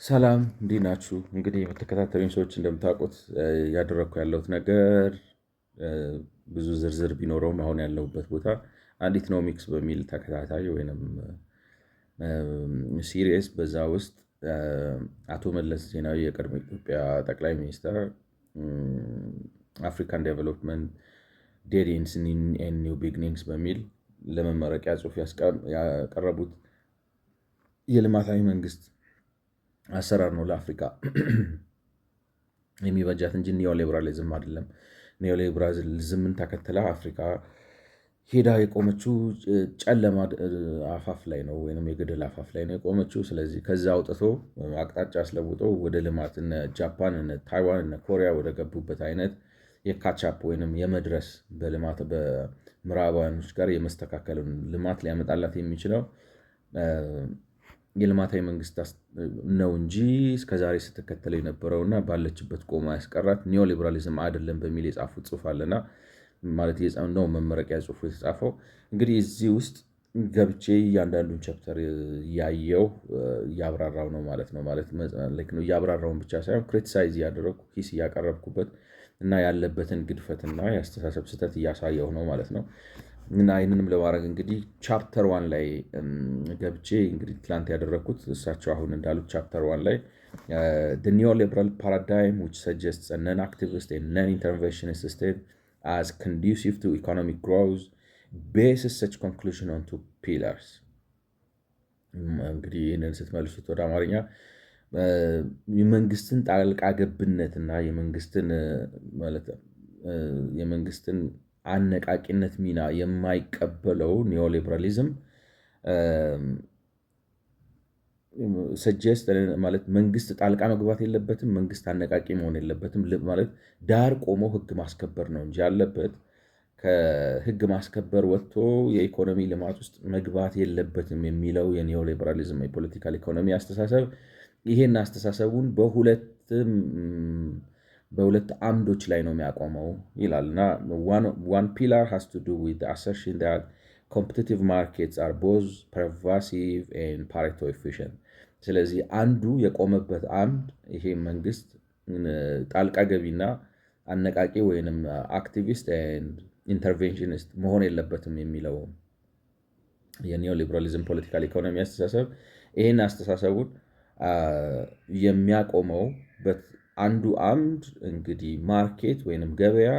ሰላም እንዴት ናችሁ? እንግዲህ የምትከታተሉኝ ሰዎች እንደምታውቁት ያደረግኩ ያለሁት ነገር ብዙ ዝርዝር ቢኖረውም አሁን ያለሁበት ቦታ አንድ ኢኮኖሚክስ በሚል ተከታታይ ወይም ሲሪየስ በዛ ውስጥ አቶ መለስ ዜናዊ የቀድሞ ኢትዮጵያ ጠቅላይ ሚኒስትር አፍሪካን ዴቨሎፕመንት ዴሪንስ ኒው ቢግኒንግስ በሚል ለመመረቂያ ጽሑፍ ያቀረቡት የልማታዊ መንግስት አሰራር ነው ለአፍሪካ የሚበጃት እንጂ ኒዮሊበራሊዝም አይደለም። ኒዮሊበራሊዝምን ተከትላ አፍሪካ ሄዳ የቆመችው ጨለማ አፋፍ ላይ ነው፣ ወይም የገደል አፋፍ ላይ ነው የቆመችው። ስለዚህ ከዛ አውጥቶ አቅጣጫ አስለውጦ ወደ ልማት እነ ጃፓን፣ እነ ታይዋን፣ እነ ኮሪያ ወደ ገቡበት አይነት የካቻፕ ወይም የመድረስ በልማት በምዕራባውያኖች ጋር የመስተካከልን ልማት ሊያመጣላት የሚችለው የልማታዊ መንግስት ነው እንጂ እስከዛሬ ስትከተለው የነበረውና ባለችበት ቆማ ያስቀራት ኒዮሊበራሊዝም አይደለም በሚል የጻፉት ጽሑፍ አለና ማለት ነው መመረቂያ ጽሑፉ የተጻፈው። እንግዲህ እዚህ ውስጥ ገብቼ እያንዳንዱን ቻፕተር እያየው እያብራራው ነው ማለት ነው። እያብራራውን ብቻ ሳይሆን ክሪቲሳይዝ እያደረግኩ ሂስ እያቀረብኩበት እና ያለበትን ግድፈትና የአስተሳሰብ ስህተት እያሳየው ነው ማለት ነው። እና ይህንንም ለማድረግ እንግዲህ ቻፕተር 1 ላይ ገብቼ እንግዲህ ትላንት ያደረግኩት እሳቸው አሁን እንዳሉት ቻፕተር 1 ላይ the neoliberal paradigm which suggests a non-activist and non-interventionist state as conducive to economic growth bases such conclusion on two pillars። እንግዲህ ይህንን ስትመልሱት ወደ አማርኛ የመንግስትን ጣልቃ ገብነትና የመንግስትን አነቃቂነት ሚና የማይቀበለው ኒዮሊበራሊዝም ሰጀስት ማለት መንግስት ጣልቃ መግባት የለበትም፣ መንግስት አነቃቂ መሆን የለበትም ማለት ዳር ቆሞ ህግ ማስከበር ነው እንጂ ያለበት ከህግ ማስከበር ወጥቶ የኢኮኖሚ ልማት ውስጥ መግባት የለበትም የሚለው የኒዮሊበራሊዝም የፖለቲካል ኢኮኖሚ አስተሳሰብ ይሄን አስተሳሰቡን በሁለት አምዶች ላይ ነው የሚያቆመው ይላል እና one pillar has to do with the assertion that competitive markets are both pervasive and Pareto efficient። ስለዚህ አንዱ የቆመበት አምድ ይሄ መንግስት ጣልቃ ገቢና አነቃቂ ወይንም አክቲቪስት ኢንተርቬንሽኒስት መሆን የለበትም የሚለው የኒዮሊበራሊዝም ፖለቲካል ኢኮኖሚ አስተሳሰብ ይህን አስተሳሰቡን የሚያቆመው አንዱ አምድ እንግዲህ ማርኬት ወይንም ገበያ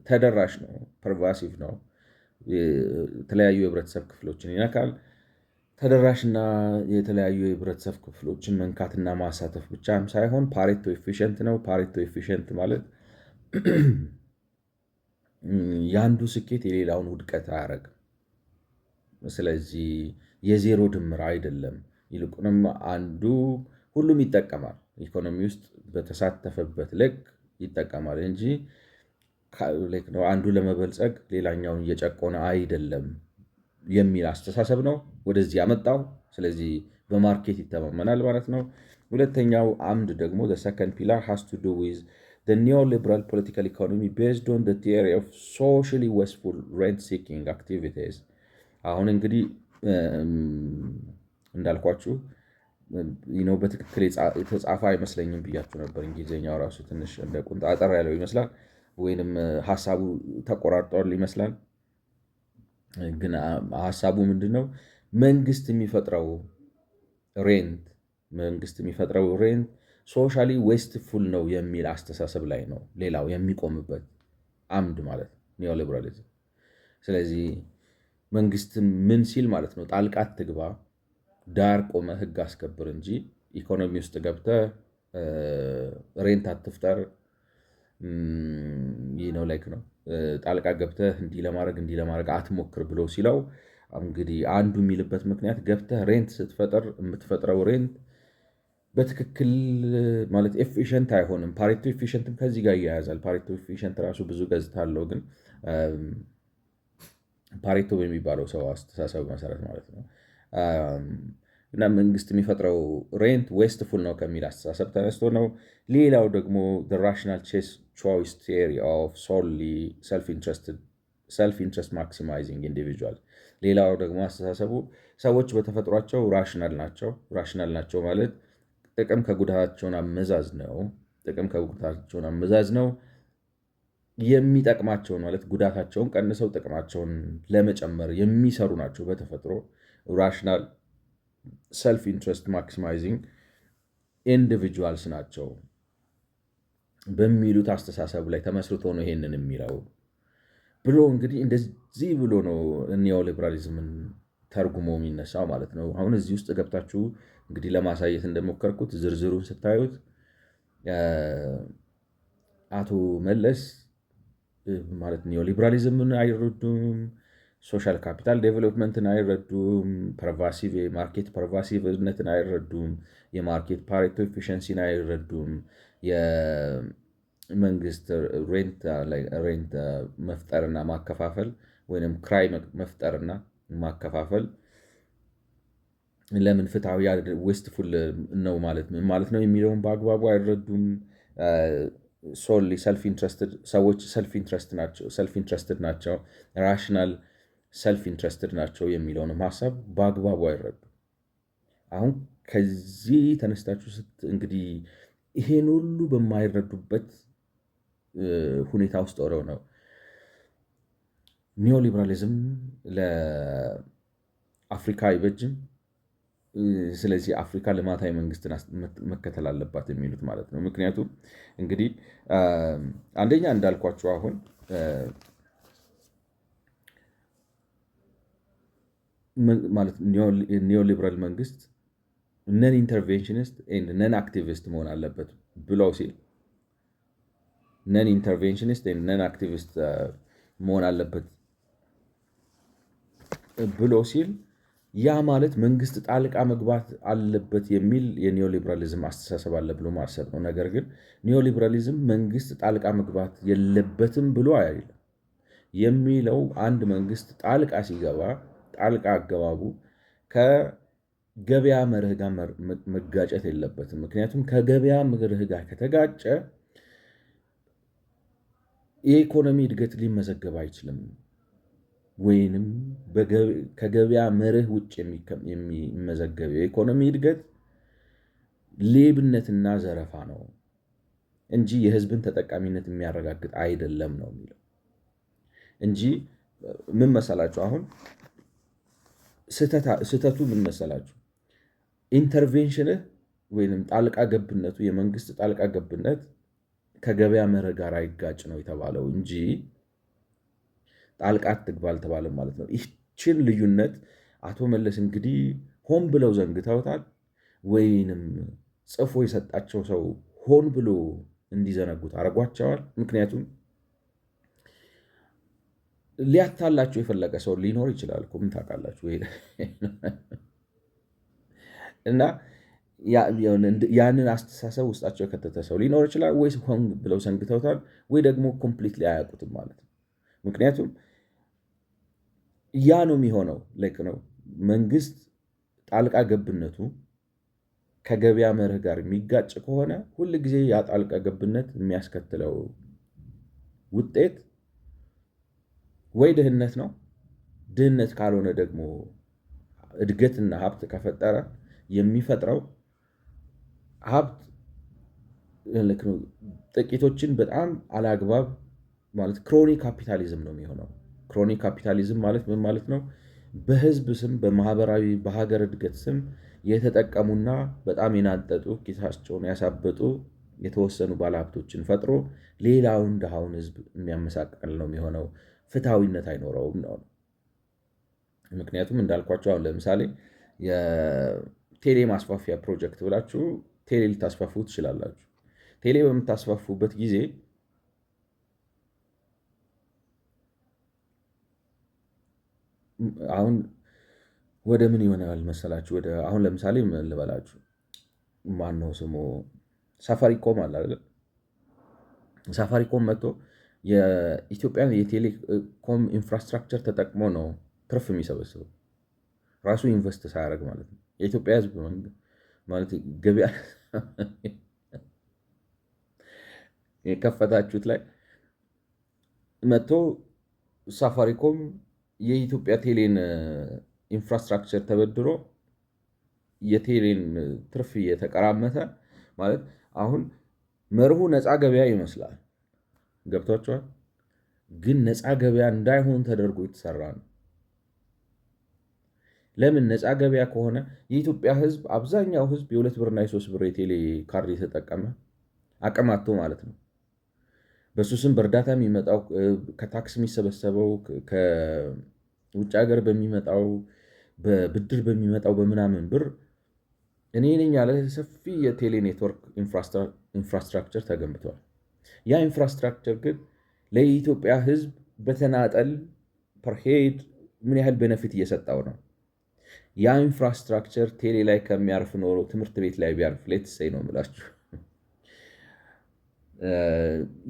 ተደራሽ ነው፣ ፐርቫሲቭ ነው፣ የተለያዩ የህብረተሰብ ክፍሎችን ይነካል። ተደራሽና የተለያዩ የህብረተሰብ ክፍሎችን መንካትና ማሳተፍ ብቻም ሳይሆን ፓሬቶ ኤፊሽንት ነው። ፓሬቶ ኤፊሽንት ማለት የአንዱ ስኬት የሌላውን ውድቀት አያደርግም። ስለዚህ የዜሮ ድምር አይደለም። ይልቁንም ሁሉም ይጠቀማል፣ ኢኮኖሚ ውስጥ በተሳተፈበት ልክ ይጠቀማል እንጂ አንዱ ለመበልጸግ ሌላኛውን እየጨቆነ አይደለም የሚል አስተሳሰብ ነው ወደዚህ ያመጣው። ስለዚህ በማርኬት ይተማመናል ማለት ነው። ሁለተኛው አምድ ደግሞ the second pillar has to do with the neoliberal political economy based on the theory of socially wasteful rent-seeking activities። አሁን እንግዲህ እንዳልኳችሁ በትክክል የተጻፈ አይመስለኝም ብያችሁ ነበር። እንግሊዝኛው ራሱ ትንሽ እንደ ቁንጣ አጠር ያለው ይመስላል፣ ወይንም ሀሳቡ ተቆራርጧል ይመስላል። ግን ሀሳቡ ምንድን ነው? መንግስት የሚፈጥረው ሬንት ሶሻሊ ዌስትፉል ነው የሚል አስተሳሰብ ላይ ነው ሌላው የሚቆምበት አምድ ማለት ኒዮሊበራሊዝም። ስለዚህ መንግስት ምን ሲል ማለት ነው? ጣልቃ አትግባ፣ ዳር ቆመ ህግ አስከብር እንጂ ኢኮኖሚ ውስጥ ገብተህ ሬንት አትፍጠር ነው። ጣልቃ ገብተህ እንዲህ ለማድረግ አትሞክር ብሎ ሲለው እንግዲህ አንዱ የሚልበት ምክንያት ገብተህ ሬንት ስትፈጥር የምትፈጥረው ሬንት በትክክል ማለት ኤፊሽንት አይሆንም። ፓሬቶ ኤፊሽንትም ከዚህ ጋር እያያዛል። ፓሬቶ ኤፊሽንት ራሱ ብዙ ገጽታ አለው፣ ግን ፓሬቶ በሚባለው ሰው አስተሳሰብ መሰረት ማለት ነው እና መንግስት የሚፈጥረው ሬንት ዌስትፉል ነው ከሚል አስተሳሰብ ተነስቶ ነው። ሌላው ደግሞ ራሽናል ቾይስ ቲዮሪ ኦፍ ሶሊ ሰልፍ ኢንትረስት ማክሲማይዚንግ ኢንዲቪጁዋል። ሌላው ደግሞ አስተሳሰቡ ሰዎች በተፈጥሯቸው ራሽናል ናቸው ማለት ጥቅም ከጉዳታቸውን አመዛዝነው የሚጠቅማቸውን ማለት ጉዳታቸውን ቀንሰው ጥቅማቸውን ለመጨመር የሚሰሩ ናቸው። በተፈጥሮ ራሽናል ሰልፍ ኢንትረስት ማክሲማይዚንግ ኢንዲቪጁዋልስ ናቸው በሚሉት አስተሳሰብ ላይ ተመስርቶ ነው ይሄንን የሚለው ብሎ እንግዲህ እንደዚህ ብሎ ነው ኒዮሊበራሊዝምን ተርጉሞ የሚነሳው ማለት ነው። አሁን እዚህ ውስጥ ገብታችሁ እንግዲህ ለማሳየት እንደሞከርኩት ዝርዝሩን ስታዩት አቶ መለስ ማለት ኒዮሊበራሊዝምን አይረዱም፣ ሶሻል ካፒታል ዴቨሎፕመንትን አይረዱም፣ ማርኬት ፐርቫሲቭነትን አይረዱም፣ የማርኬት ፓሬቶ ኤፊሽንሲን አይረዱም፣ የመንግስት ሬንት መፍጠርና ማከፋፈል ወይም ክራይ መፍጠርና ማከፋፈል ለምን ፍትሐዊ ዌስትፉል ነው ማለት ነው የሚለውን በአግባቡ አይረዱም። ሶሊ ሰዎች ሰልፍ ኢንትረስትድ ናቸው፣ ራሽናል ሰልፍ ኢንትረስትድ ናቸው የሚለውንም ሀሳብ በአግባቡ አይረዱም። አሁን ከዚህ ተነስታችሁ እንግዲህ ይሄን ሁሉ በማይረዱበት ሁኔታ ውስጥ ሆነው ነው ኒዮሊበራሊዝም ለአፍሪካ አይበጅም፣ ስለዚህ አፍሪካ ልማታዊ መንግስትን መከተል አለባት የሚሉት ማለት ነው። ምክንያቱም እንግዲህ አንደኛ እንዳልኳቸው አሁን ማለት ኒዮሊበራል መንግስት ነን ኢንተርቬንሽኒስት ኤንድ ነን አክቲቪስት መሆን አለበት ብለው ሲል ነን ኢንተርቬንሽኒስት ኤንድ ነን አክቲቪስት መሆን አለበት ብሎ ሲል ያ ማለት መንግስት ጣልቃ መግባት አለበት የሚል የኒዮሊበራሊዝም አስተሳሰብ አለ ብሎ ማሰብ ነው። ነገር ግን ኒዮሊበራሊዝም መንግስት ጣልቃ መግባት የለበትም ብሎ አይደለም የሚለው አንድ መንግስት ጣልቃ ሲገባ ጣልቃ አገባቡ ከገበያ መርህ ጋር መጋጨት የለበትም። ምክንያቱም ከገበያ መርህ ጋር ከተጋጨ የኢኮኖሚ እድገት ሊመዘገብ አይችልም። ወይንም ከገበያ መርህ ውጭ የሚመዘገብ የኢኮኖሚ እድገት ሌብነትና ዘረፋ ነው እንጂ የህዝብን ተጠቃሚነት የሚያረጋግጥ አይደለም ነው የሚለው እንጂ ምን መሰላችሁ? አሁን ስህተቱ ምን መሰላችሁ? ኢንተርቬንሽንህ ወይም ጣልቃ ገብነቱ የመንግስት ጣልቃ ገብነት ከገበያ መርህ ጋር አይጋጭ ነው የተባለው እንጂ ጣልቃ አትግባ አልተባለም ማለት ነው። ይህችን ልዩነት አቶ መለስ እንግዲህ ሆን ብለው ዘንግተውታል፣ ወይንም ጽፎ የሰጣቸው ሰው ሆን ብሎ እንዲዘነጉት አድርጓቸዋል። ምክንያቱም ሊያታላቸው የፈለገ ሰው ሊኖር ይችላል እኮ ምን ታውቃላችሁ? እና ያንን አስተሳሰብ ውስጣቸው የከተተ ሰው ሊኖር ይችላል። ወይ ሆን ብለው ዘንግተውታል፣ ወይ ደግሞ ኮምፕሊትሊ አያውቁትም ማለት ነው። ምክንያቱም ያ ነው የሚሆነው። ልክ ነው። መንግስት ጣልቃ ገብነቱ ከገበያ መርህ ጋር የሚጋጭ ከሆነ ሁል ጊዜ ያ ጣልቃ ገብነት የሚያስከትለው ውጤት ወይ ድህነት ነው። ድህነት ካልሆነ ደግሞ እድገትና ሀብት ከፈጠረ የሚፈጥረው ሀብት ጥቂቶችን በጣም አላግባብ ማለት ክሮኒክ ካፒታሊዝም ነው የሚሆነው። ክሮኒክ ካፒታሊዝም ማለት ምን ማለት ነው? በህዝብ ስም በማህበራዊ በሀገር እድገት ስም የተጠቀሙና በጣም የናጠጡ ኪሳቸውን ያሳበጡ የተወሰኑ ባለሀብቶችን ፈጥሮ ሌላውን ድሃውን ህዝብ የሚያመሳቀል ነው የሚሆነው። ፍትሐዊነት አይኖረውም ነው። ምክንያቱም እንዳልኳቸው አሁን ለምሳሌ የቴሌ ማስፋፊያ ፕሮጀክት ብላችሁ ቴሌ ልታስፋፉ ትችላላችሁ። ቴሌ በምታስፋፉበት ጊዜ አሁን ወደ ምን ይሆናል መሰላችሁ? አሁን ለምሳሌ ምን ልበላችሁ፣ ማነው ስሙ ሳፋሪኮም አለ አይደል? ሳፋሪኮም መጥቶ የኢትዮጵያን የቴሌኮም ኢንፍራስትራክቸር ተጠቅሞ ነው ትርፍ የሚሰበስበው ራሱ ኢንቨስት ሳያደርግ ማለት ነው። የኢትዮጵያ ህዝብ ማለት ገበያ የከፈታችሁት ላይ መጥቶ ሳፋሪኮም የኢትዮጵያ ቴሌን ኢንፍራስትራክቸር ተበድሮ የቴሌን ትርፍ እየተቀራመተ ማለት አሁን መርሁ ነፃ ገበያ ይመስላል። ገብቷቸዋል። ግን ነፃ ገበያ እንዳይሆን ተደርጎ የተሰራ ነው። ለምን ነፃ ገበያ ከሆነ የኢትዮጵያ ሕዝብ አብዛኛው ሕዝብ የ2 ብርና የ3 ብር የቴሌ ካርድ የተጠቀመ አቅም አጥቶ ማለት ነው። በሱ ስም በእርዳታ የሚመጣው ከታክስ የሚሰበሰበው ከውጭ ሀገር በሚመጣው በብድር በሚመጣው በምናምን ብር እኔ ነኝ ያለ ሰፊ የቴሌ ኔትወርክ ኢንፍራስትራክቸር ተገንብቷል። ያ ኢንፍራስትራክቸር ግን ለኢትዮጵያ ሕዝብ በተናጠል ፐርሄድ ምን ያህል ቤነፊት እየሰጠው ነው? ያ ኢንፍራስትራክቸር ቴሌ ላይ ከሚያርፍ ኖሮ ትምህርት ቤት ላይ ቢያርፍ ሌትሰይ ነው የምላችሁ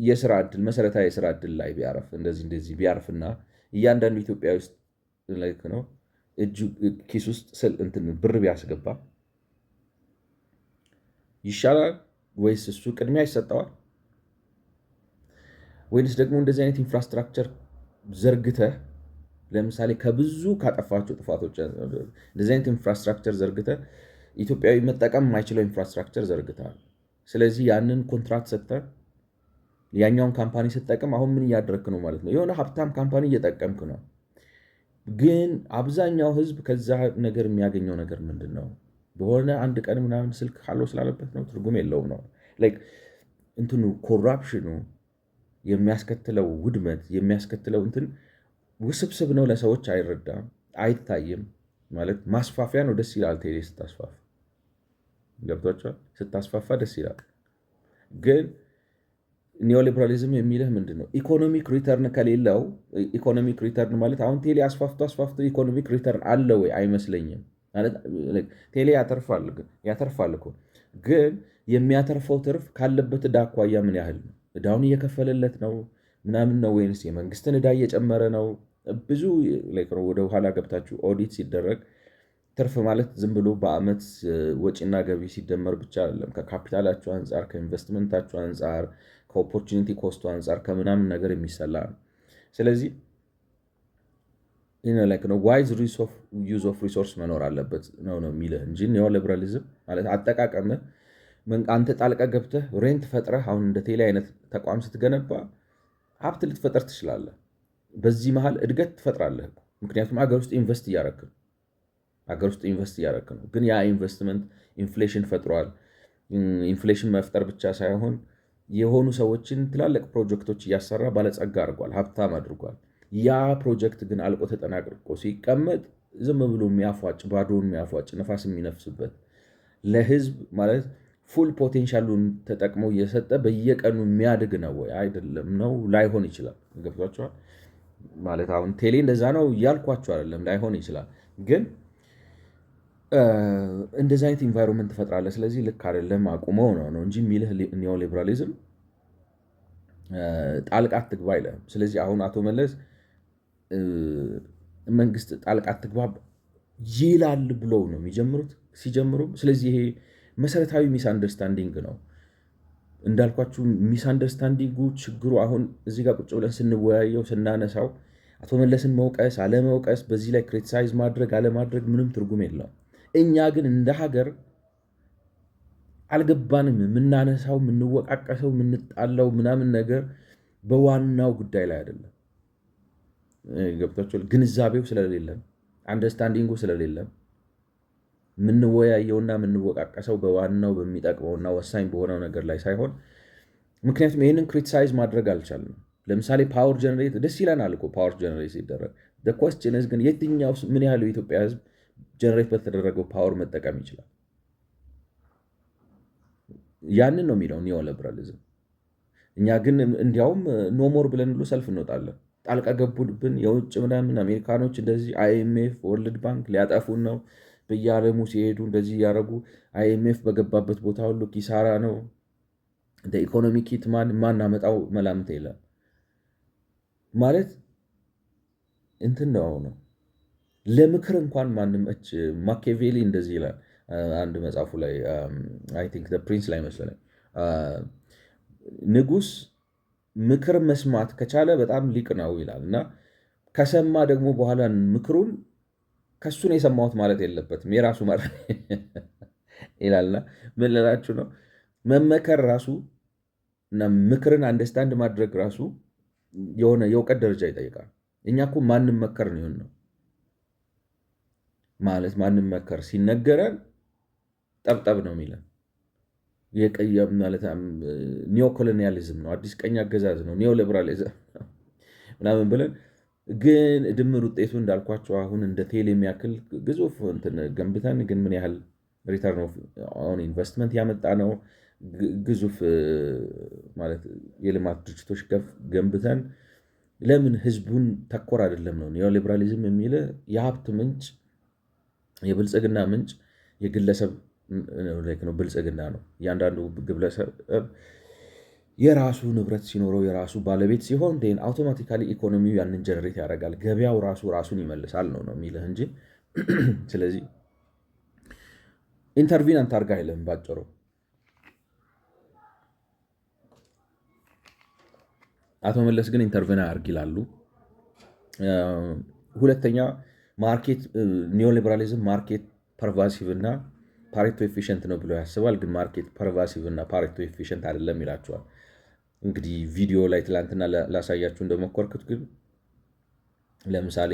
የስራ ዕድል መሰረታዊ የስራ ዕድል ላይ ቢያርፍ እንደዚህ ቢያርፍና እያንዳንዱ ኢትዮጵያ ውስጥ ነው እጁ ኪስ ውስጥ ብር ቢያስገባ ይሻላል ወይስ እሱ ቅድሚያ ይሰጠዋል? ወይንስ ደግሞ እንደዚህ አይነት ኢንፍራስትራክቸር ዘርግተህ ለምሳሌ ከብዙ ካጠፋቸው ጥፋቶች እንደዚህ አይነት ኢንፍራስትራክቸር ዘርግተህ ኢትዮጵያዊ መጠቀም የማይችለው ኢንፍራስትራክቸር ዘርግተሃል። ስለዚህ ያንን ኮንትራክት ሰጥተህ ያኛውን ካምፓኒ ስትጠቀም አሁን ምን እያደረግክ ነው ማለት ነው? የሆነ ሀብታም ካምፓኒ እየጠቀምክ ነው። ግን አብዛኛው ህዝብ ከዛ ነገር የሚያገኘው ነገር ምንድን ነው? በሆነ አንድ ቀን ምናምን ስልክ ካለው ስላለበት ነው። ትርጉም የለውም ነው እንትኑ ኮራፕሽኑ የሚያስከትለው ውድመት የሚያስከትለው እንትን ውስብስብ ነው። ለሰዎች አይረዳም፣ አይታይም። ማለት ማስፋፊያ ነው። ደስ ይላል ቴሌ ስታስፋፋ፣ ገብቷቸዋል። ስታስፋፋ ደስ ይላል። ግን ኒዮሊበራሊዝም የሚልህ ምንድን ነው? ኢኮኖሚክ ሪተርን ከሌለው ኢኮኖሚክ ሪተርን ማለት አሁን ቴሌ አስፋፍቶ ኢኮኖሚክ ሪተርን አለ ወይ? አይመስለኝም። ቴሌ ያተርፋል እኮ ግን የሚያተርፈው ትርፍ ካለበት ዕዳ አኳያ ምን ያህል ነው? ዕዳውን እየከፈለለት ነው ምናምን ነው ወይንስ የመንግስትን ዕዳ እየጨመረ ነው? ብዙ ወደ ኋላ ገብታችሁ ኦዲት ሲደረግ ትርፍ ማለት ዝም ብሎ በአመት ወጪና ገቢ ሲደመር ብቻ አይደለም። ከካፒታላችሁ አንጻር፣ ከኢንቨስትመንታችሁ አንጻር፣ ከኦፖርቹኒቲ ኮስቱ አንጻር ከምናምን ነገር የሚሰላ ነው። ስለዚህ ዋይዝ ዩዝ ኦፍ ሪሶርስ መኖር አለበት ነው የሚልህ እንጂ ኒዮሊበራሊዝም ማለት አጠቃቀምህ አንተ ጣልቃ ገብተህ ሬንት ፈጥረህ አሁን እንደ ቴሌ አይነት ተቋም ስትገነባ ሀብት ልትፈጠር ትችላለህ። በዚህ መሀል እድገት ትፈጥራለህ። ምክንያቱም አገር ውስጥ ኢንቨስት እያደረክ ነው። ግን ያ ኢንቨስትመንት ኢንፍሌሽን ፈጥሯል። ኢንፍሌሽን መፍጠር ብቻ ሳይሆን የሆኑ ሰዎችን ትላልቅ ፕሮጀክቶች እያሰራ ባለጸጋ አድርጓል፣ ሀብታም አድርጓል። ያ ፕሮጀክት ግን አልቆ ተጠናቅቆ ሲቀመጥ ዝም ብሎ የሚያፏጭ ባዶውን የሚያፏጭ ነፋስ የሚነፍስበት ለህዝብ ማለት ፉል ፖቴንሻሉን ተጠቅሞ እየሰጠ በየቀኑ የሚያድግ ነው ወይ? አይደለም። ነው ላይሆን ይችላል። ገብቷቸዋል ማለት አሁን ቴሌ እንደዛ ነው እያልኳቸው አይደለም። ላይሆን ይችላል። ግን እንደዚህ አይነት ኢንቫይሮንመንት ትፈጥራለህ። ስለዚህ ልክ አይደለም አቁመው ነው እንጂ የሚልህ ኒዮሊበራሊዝም ጣልቃ አትግባ አይልም። ስለዚህ አሁን አቶ መለስ መንግስት ጣልቃ አትግባ ይላል ብለው ነው የሚጀምሩት ሲጀምሩ። ስለዚህ ይሄ መሰረታዊ ሚስ አንደርስታንዲንግ ነው። እንዳልኳችሁ ሚስ አንደርስታንዲንጉ ችግሩ አሁን እዚህ ጋር ቁጭ ብለን ስንወያየው ስናነሳው አቶ መለስን መውቀስ አለመውቀስ፣ በዚህ ላይ ክሪቲሳይዝ ማድረግ አለማድረግ ምንም ትርጉም የለውም። እኛ ግን እንደ ሀገር አልገባንም። የምናነሳው የምንወቃቀሰው የምንጣላው ምናምን ነገር በዋናው ጉዳይ ላይ አይደለም። ገብቷችኋል? ግንዛቤው ስለሌለን አንደርስታንዲንጉ ስለሌለን የምንወያየውና የምንወቃቀሰው በዋናው በሚጠቅመውና ወሳኝ በሆነው ነገር ላይ ሳይሆን፣ ምክንያቱም ይህንን ክሪቲሳይዝ ማድረግ አልቻልንም። ለምሳሌ ፓወር ጀነሬት ደስ ይለናል እኮ ፓወር ጀነሬት ሲደረግ። ኮስችንስ ግን የትኛው ምን ያህሉ የኢትዮጵያ ሕዝብ ጀነሬት በተደረገው ፓወር መጠቀም ይችላል? ያንን ነው የሚለው ኒዮሊበራሊዝም። እኛ ግን እንዲያውም ኖሞር ብለን ሁሉ ሰልፍ እንወጣለን። ጣልቃ ገቡብን የውጭ ምናምን አሜሪካኖች፣ እንደዚህ አይኤምኤፍ ወርልድ ባንክ ሊያጠፉን ነው በየዓለሙ ሲሄዱ እንደዚህ እያደረጉ አይኤምኤፍ በገባበት ቦታ ሁሉ ኪሳራ ነው። ኢኮኖሚ ኪት ማናመጣው መላምት የለም ማለት እንትን ነው ነው ለምክር እንኳን ማንም ማኪያቬሊ እንደዚህ ይላል አንድ መጽሐፉ ላይ አይ ቲንክ ፕሪንስ ላይ መሰለኝ ንጉስ ምክር መስማት ከቻለ በጣም ሊቅ ነው ይላል። እና ከሰማ ደግሞ በኋላ ምክሩን ከሱን የሰማሁት ማለት የለበትም የራሱ ይላልና ምን ልላችሁ ነው? መመከር ራሱ እና ምክርን አንደርስታንድ ማድረግ ራሱ የሆነ የእውቀት ደረጃ ይጠይቃል። እኛ እኮ ማንም መከር ነው ነው ማለት ማንም መከር ሲነገረን ጠብጠብ ነው የሚለን ማለት ኒዮ ኮሎኒያሊዝም ነው፣ አዲስ ቀኝ አገዛዝ ነው፣ ኒዮ ሊበራሊዝም ምናምን ብለን ግን ድምር ውጤቱ እንዳልኳቸው አሁን እንደ ቴሌ የሚያክል ግዙፍ ገንብተን ግን ምን ያህል ሪተርን ኦን ኢንቨስትመንት ያመጣ ነው? ግዙፍ ማለት የልማት ድርጅቶች ገንብተን ለምን ህዝቡን ተኮር አይደለም ነው? ኒዮ ሊበራሊዝም የሚል የሀብት ምንጭ የብልጽግና ምንጭ የግለሰብ ነው፣ ብልጽግና ነው። እያንዳንዱ ግለሰብ የራሱ ንብረት ሲኖረው የራሱ ባለቤት ሲሆን አውቶማቲካሊ ኢኮኖሚው ያንን ጀነሬት ያደርጋል፣ ገበያው ራሱን ይመልሳል ነው የሚልህ እንጂ ስለዚህ ኢንተርቪን አንታርጋ አይልም ባጭሩ። አቶ መለስ ግን ኢንተርቪን አያርግ ይላሉ። ሁለተኛ ማርኬት ኒዮሊበራሊዝም ማርኬት ፐርቫሲቭ እና ፓሬቶ ኤፊሽንት ነው ብሎ ያስባል። ግን ማርኬት ፐርቫሲቭ እና ፓሬቶ ኤፊሽንት አይደለም ይላቸዋል። እንግዲህ ቪዲዮ ላይ ትላንትና ላሳያችሁ እንደሞከርኩት ግን ለምሳሌ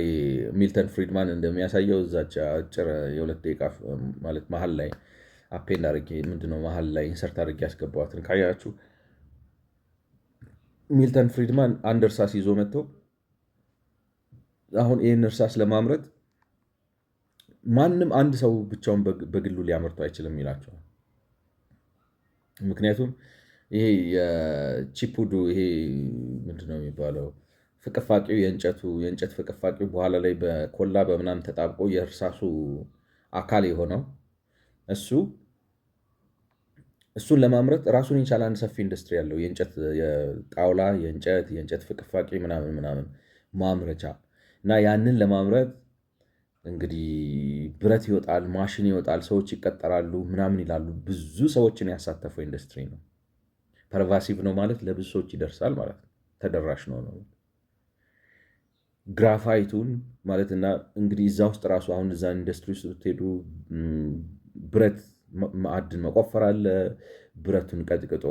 ሚልተን ፍሪድማን እንደሚያሳየው እዛች አጭር የሁለት ደቂቃ ማለት መሀል ላይ አፔንድ አድርጌ ምንድነው መሀል ላይ ኢንሰርት አድርጌ ያስገባዋትን ካያችሁ ሚልተን ፍሪድማን አንድ እርሳስ ይዞ መጥቶ አሁን ይህን እርሳስ ለማምረት ማንም አንድ ሰው ብቻውን በግሉ ሊያመርቱ አይችልም ይላቸዋል። ምክንያቱም ይሄ የቺፑዱ ይሄ ምንድነው የሚባለው ፍቅፋቂው የእንጨት ፍቅፋቂው በኋላ ላይ በኮላ በምናምን ተጣብቆ የእርሳሱ አካል የሆነው እሱን ለማምረት ራሱን የቻለ አንድ ሰፊ ኢንዱስትሪ ያለው የእንጨት የጣውላ የእንጨት ፍቅፋቂ ምናምን ማምረቻ እና ያንን ለማምረት እንግዲህ ብረት ይወጣል፣ ማሽን ይወጣል፣ ሰዎች ይቀጠራሉ ምናምን ይላሉ። ብዙ ሰዎችን ያሳተፈው ኢንዱስትሪ ነው። ፐርቫሲቭ ነው ማለት ለብዙ ሰዎች ይደርሳል ማለት ነው። ተደራሽ ነው። ግራፋይቱን ማለትና እንግዲህ እዛ ውስጥ ራሱ አሁን እዛ ኢንዱስትሪ ውስጥ ብትሄዱ ብረት ማዕድን መቆፈር አለ፣ ብረቱን ቀጥቅጦ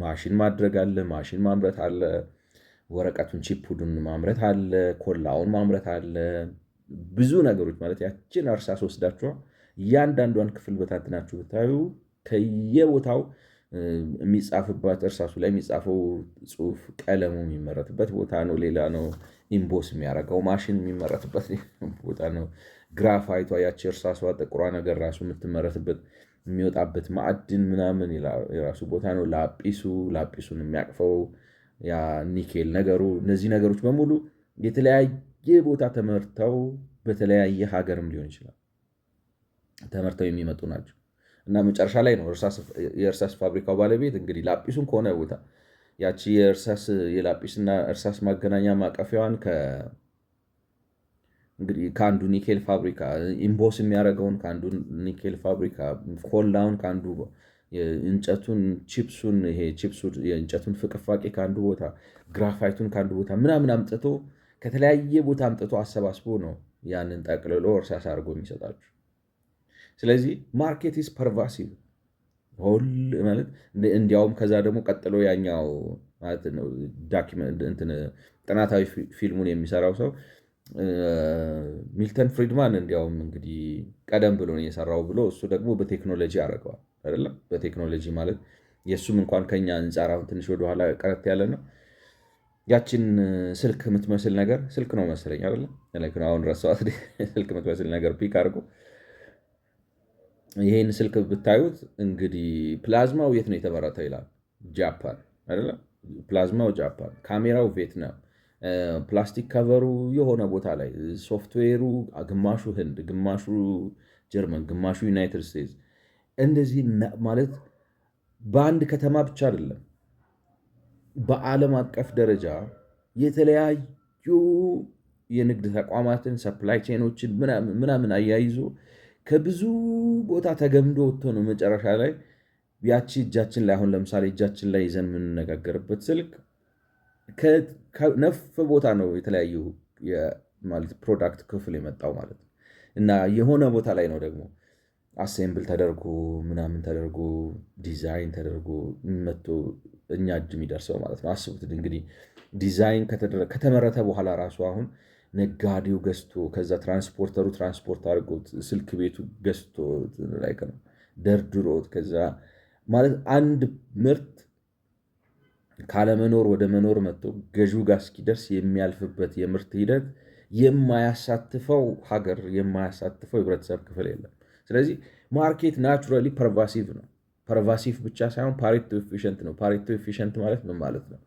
ማሽን ማድረግ አለ፣ ማሽን ማምረት አለ፣ ወረቀቱን ቺፑዱን ማምረት አለ፣ ኮላውን ማምረት አለ። ብዙ ነገሮች ማለት ያችን እርሳስ ወስዳችኋ እያንዳንዷን ክፍል በታትናችሁ ብታዩ ከየቦታው የሚጻፍባት እርሳሱ ላይ የሚጻፈው ጽሑፍ ቀለሙ የሚመረትበት ቦታ ነው፣ ሌላ ነው። ኢምቦስ የሚያደርገው ማሽን የሚመረትበት ቦታ ነው። ግራፋይቷ ያቺ እርሳሷ ጥቁሯ ነገር ራሱ የምትመረትበት የሚወጣበት ማዕድን ምናምን የራሱ ቦታ ነው። ላጲሱን የሚያቅፈው ያ ኒኬል ነገሩ፣ እነዚህ ነገሮች በሙሉ የተለያየ ቦታ ተመርተው በተለያየ ሀገርም ሊሆን ይችላል ተመርተው የሚመጡ ናቸው። እና መጨረሻ ላይ ነው የእርሳስ ፋብሪካው ባለቤት እንግዲህ ላጲሱን ከሆነ ቦታ ያቺ የላጲስና እርሳስ ማገናኛ ማቀፊያዋን እንግዲህ ከአንዱ ኒኬል ፋብሪካ ኢምቦስ የሚያደርገውን ከአንዱ ኒኬል ፋብሪካ፣ ኮላውን ከአንዱ እንጨቱን ቺፕሱን የእንጨቱን ፍቅፋቄ ከአንዱ ቦታ፣ ግራፋይቱን ከአንዱ ቦታ ምናምን አምጥቶ ከተለያየ ቦታ አምጥቶ አሰባስቦ ነው ያንን ጠቅልሎ እርሳስ አድርጎ የሚሰጣችሁ። ስለዚህ ማርኬት ኢዝ ፐርቫሲቭ ማለት እንዲያውም ከዛ ደግሞ ቀጥሎ ያኛው ማለት ነው ጥናታዊ ፊልሙን የሚሰራው ሰው ሚልተን ፍሪድማን እንዲያውም እንግዲህ ቀደም ብሎ ነው የሰራው ብሎ እሱ ደግሞ በቴክኖሎጂ ያደርገዋል አይደለም። በቴክኖሎጂ ማለት የእሱም እንኳን ከኛ አንጻር አሁን ትንሽ ወደኋላ ቀረት ያለ ነው። ያችን ስልክ የምትመስል ነገር ስልክ ነው መሰለኝ አይደለም፣ አሁን ረሳኋት። ስልክ የምትመስል ነገር ፒክ አድርጎ ይሄን ስልክ ብታዩት እንግዲህ ፕላዝማው የት ነው የተመረተው ይላል። ጃፓን አይደለም፣ ፕላዝማው ጃፓን፣ ካሜራው ቪየትናም፣ ፕላስቲክ ከቨሩ የሆነ ቦታ ላይ፣ ሶፍትዌሩ ግማሹ ህንድ፣ ግማሹ ጀርመን፣ ግማሹ ዩናይትድ ስቴትስ። እንደዚህ ማለት በአንድ ከተማ ብቻ አይደለም፣ በዓለም አቀፍ ደረጃ የተለያዩ የንግድ ተቋማትን ሰፕላይ ቼኖችን ምናምን አያይዞ ከብዙ ቦታ ተገምዶ ወጥቶ ነው መጨረሻ ላይ ያቺ እጃችን ላይ አሁን ለምሳሌ እጃችን ላይ ይዘን የምንነጋገርበት ስልክ ነፍ ቦታ ነው የተለያዩ ማለት ፕሮዳክት ክፍል የመጣው ማለት ነው። እና የሆነ ቦታ ላይ ነው ደግሞ አሴምብል ተደርጎ ምናምን ተደርጎ ዲዛይን ተደርጎ መጥቶ እኛ እጅ የሚደርሰው ማለት ነው። አስቡት እንግዲህ ዲዛይን ከተመረተ በኋላ ራሱ አሁን ነጋዴው ገዝቶ ከዛ ትራንስፖርተሩ ትራንስፖርት አድርጎት ስልክ ቤቱ ገዝቶ ላይ ነው ደርድሮት ከዛ ማለት አንድ ምርት ካለመኖር ወደ መኖር መጥቶ ገዢው ጋር እስኪደርስ የሚያልፍበት የምርት ሂደት የማያሳትፈው ሀገር የማያሳትፈው የህብረተሰብ ክፍል የለም። ስለዚህ ማርኬት ናቹራሊ ፐርቫሲቭ ነው። ፐርቫሲቭ ብቻ ሳይሆን ፓሬቶ ኤፊሽንት ነው። ፓሬቶ ኤፊሽንት ማለት ምን ማለት ነው?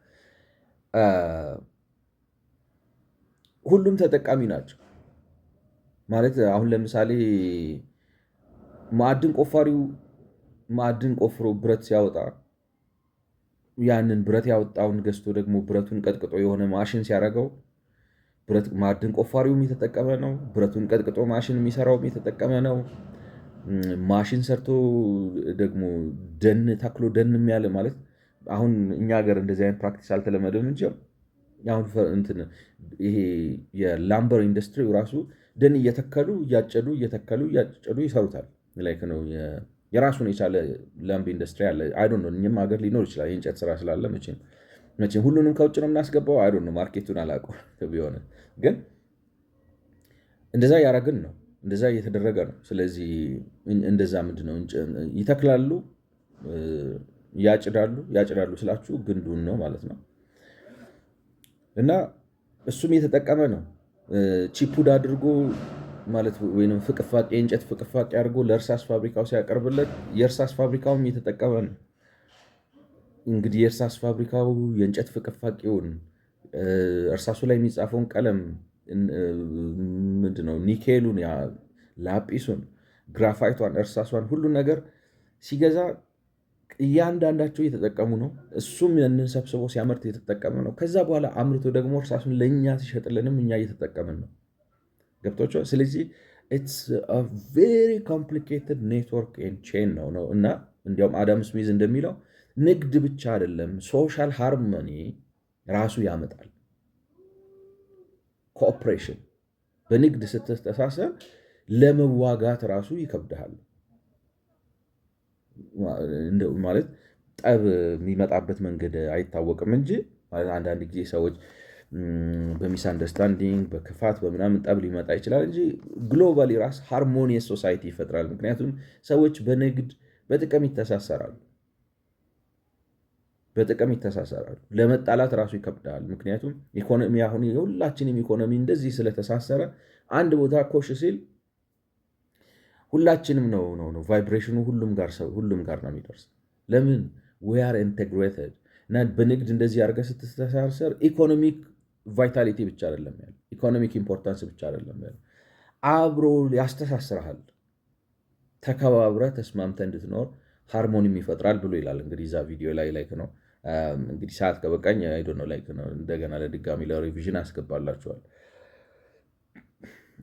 ሁሉም ተጠቃሚ ናቸው ማለት አሁን ለምሳሌ ማዕድን ቆፋሪው ማዕድን ቆፍሮ ብረት ሲያወጣ ያንን ብረት ያወጣውን ገዝቶ ደግሞ ብረቱን ቀጥቅጦ የሆነ ማሽን ሲያደርገው ማዕድን ቆፋሪውም የተጠቀመ ነው። ብረቱን ቀጥቅጦ ማሽን የሚሰራውም የተጠቀመ ነው። ማሽን ሰርቶ ደግሞ ደን ተክሎ ደን የሚያለ ማለት አሁን እኛ ሀገር እንደዚህ አይነት ፕራክቲስ አልተለመደም እንጂ አሁን ይሄ የላምበር ኢንዱስትሪው ራሱ ደን እየተከሉ እያጨዱ እየተከሉ እያጨዱ ይሰሩታል። ላይክ ነው የራሱን የቻለ ላምብ ኢንዱስትሪ አለ። አይ ዶንት ኖ እኛም ሀገር ሊኖር ይችላል የእንጨት ስራ ስላለ መቼም ሁሉንም ከውጭ ነው የምናስገባው። አይ ዶንት ኖ ማርኬቱን አላውቀውም ቢሆን ግን እንደዛ እያደረግን ነው፣ እንደዛ እየተደረገ ነው። ስለዚህ እንደዛ ምንድነው ይተክላሉ፣ ያጭዳሉ ስላችሁ ግንዱን ነው ማለት ነው። እና እሱም የተጠቀመ ነው። ቺፑድ አድርጎ ማለት ወይም ፍቅፋቄ የእንጨት ፍቅፋቄ አድርጎ ለእርሳስ ፋብሪካው ሲያቀርብለት የእርሳስ ፋብሪካውም የተጠቀመ ነው። እንግዲህ የእርሳስ ፋብሪካው የእንጨት ፍቅፋቄውን እርሳሱ ላይ የሚጻፈውን ቀለም ምንድነው ኒኬሉን፣ ላጲሱን፣ ግራፋይቷን፣ እርሳሷን ሁሉን ነገር ሲገዛ እያንዳንዳቸው እየተጠቀሙ ነው። እሱም ያንን ሰብስቦ ሲያመርት እየተጠቀመ ነው። ከዛ በኋላ አምርቶ ደግሞ እርሳሱን ለእኛ ሲሸጥልንም እኛ እየተጠቀምን ነው። ገብቷቸዋል። ስለዚህ ኢትስ አ ቬሪ ኮምፕሊኬትድ ኔትወርክ ኤንድ ቼን ነው እና እንዲያውም አዳም ስሚዝ እንደሚለው ንግድ ብቻ አይደለም ሶሻል ሃርሞኒ ራሱ ያመጣል። ኮኦፕሬሽን በንግድ ስትተሳሰር ለመዋጋት ራሱ ይከብድሃል። ማለት ጠብ የሚመጣበት መንገድ አይታወቅም እንጂ አንዳንድ ጊዜ ሰዎች በሚስ አንደርስታንዲንግ በክፋት በምናምን ጠብ ሊመጣ ይችላል እንጂ ግሎባሊ ራስ ሃርሞኒየስ ሶሳይቲ ይፈጥራል። ምክንያቱም ሰዎች በንግድ በጥቅም ይተሳሰራሉ። ለመጣላት ራሱ ይከብዳል። ምክንያቱም ኢኮኖሚ አሁን የሁላችንም ኢኮኖሚ እንደዚህ ስለተሳሰረ አንድ ቦታ ኮሽ ሲል ሁላችንም ነው ቫይብሬሽኑ ሁሉም ጋር ነው የሚደርስ። ለምን we are integrated እና በንግድ እንደዚህ አድርገህ ስትተሳሰር ኢኮኖሚክ ቫይታሊቲ ብቻ አይደለም ያለው፣ ኢኮኖሚክ ኢምፖርታንስ ብቻ አይደለም ያለው፣ አብሮ ያስተሳስርሃል። ተከባብረህ ተስማምተህ እንድትኖር ሃርሞኒም ይፈጥራል ብሎ ይላል። እንግዲህ እዛ ቪዲዮ ላይ ላይክ ነው እንግዲህ ሰዓት ከበቃኝ አይዶ ነው ላይክ ነው እንደገና ለድጋሚ ለሪቪዥን አስገባላችኋል።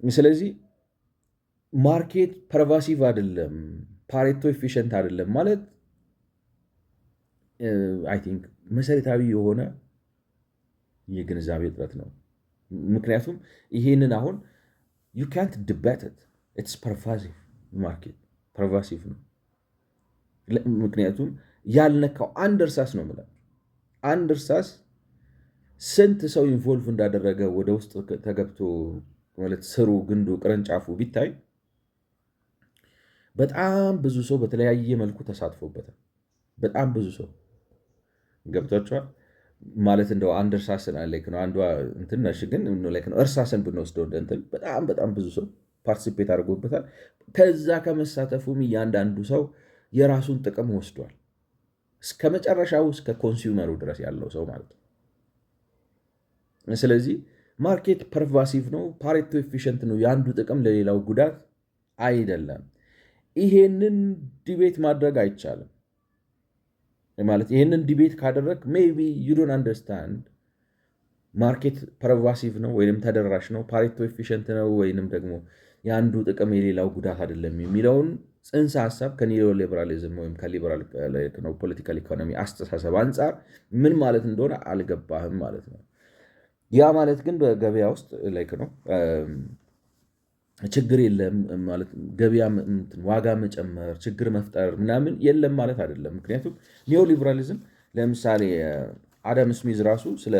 ስለዚህ ማርኬት ፐርቫሲቭ አይደለም፣ ፓሬቶ ኤፊሽንት አይደለም ማለት አይ ቲንክ መሰረታዊ የሆነ የግንዛቤ እጥረት ነው። ምክንያቱም ይሄንን አሁን ዩ ካንት ዲቤት ኢትስ ፐርቫሲቭ ማርኬት ፐርቫሲቭ ነው። ምክንያቱም ያልነካው አንድ እርሳስ ነው የምለው አንድ እርሳስ ስንት ሰው ኢንቮልቭ እንዳደረገ ወደ ውስጥ ተገብቶ ማለት ስሩ፣ ግንዱ፣ ቅርንጫፉ ቢታይ በጣም ብዙ ሰው በተለያየ መልኩ ተሳትፎበታል። በጣም ብዙ ሰው ገብቷቸዋል ማለት እንደው አንድ እርሳስን ላይክ ነው አንዷ እንትን ነሽ ግን ላይክ ነው እርሳስን ብንወስደው እንትን በጣም ብዙ ሰው ፓርቲሲፔት አድርጎበታል። ከዛ ከመሳተፉም እያንዳንዱ ሰው የራሱን ጥቅም ወስዷል። እስከ መጨረሻው እስከ ኮንሱመሩ ድረስ ያለው ሰው ማለት ነው። ስለዚህ ማርኬት ፐርቫሲቭ ነው፣ ፓሬቶ ኤፊሽንት ነው። የአንዱ ጥቅም ለሌላው ጉዳት አይደለም። ይሄንን ዲቤት ማድረግ አይቻልም ማለት ይሄንን ዲቤት ካደረግ ሜቢ ዩ ዶንት አንደርስታንድ ማርኬት ፐርቫሲቭ ነው ወይንም ተደራሽ ነው፣ ፓሬቶ ኤፊሽንት ነው ወይንም ደግሞ የአንዱ ጥቅም የሌላው ጉዳት አይደለም የሚለውን ጽንሰ ሀሳብ ከኒዮ ሊበራሊዝም ወይም ከሊበራል ፖለቲካል ኢኮኖሚ አስተሳሰብ አንጻር ምን ማለት እንደሆነ አልገባህም ማለት ነው። ያ ማለት ግን በገበያ ውስጥ ላይክ ነው ችግር የለም ማለት ገበያ ዋጋ መጨመር ችግር መፍጠር ምናምን የለም ማለት አይደለም። ምክንያቱም ኒዮሊበራሊዝም ለምሳሌ አዳም ስሚዝ ራሱ ስለ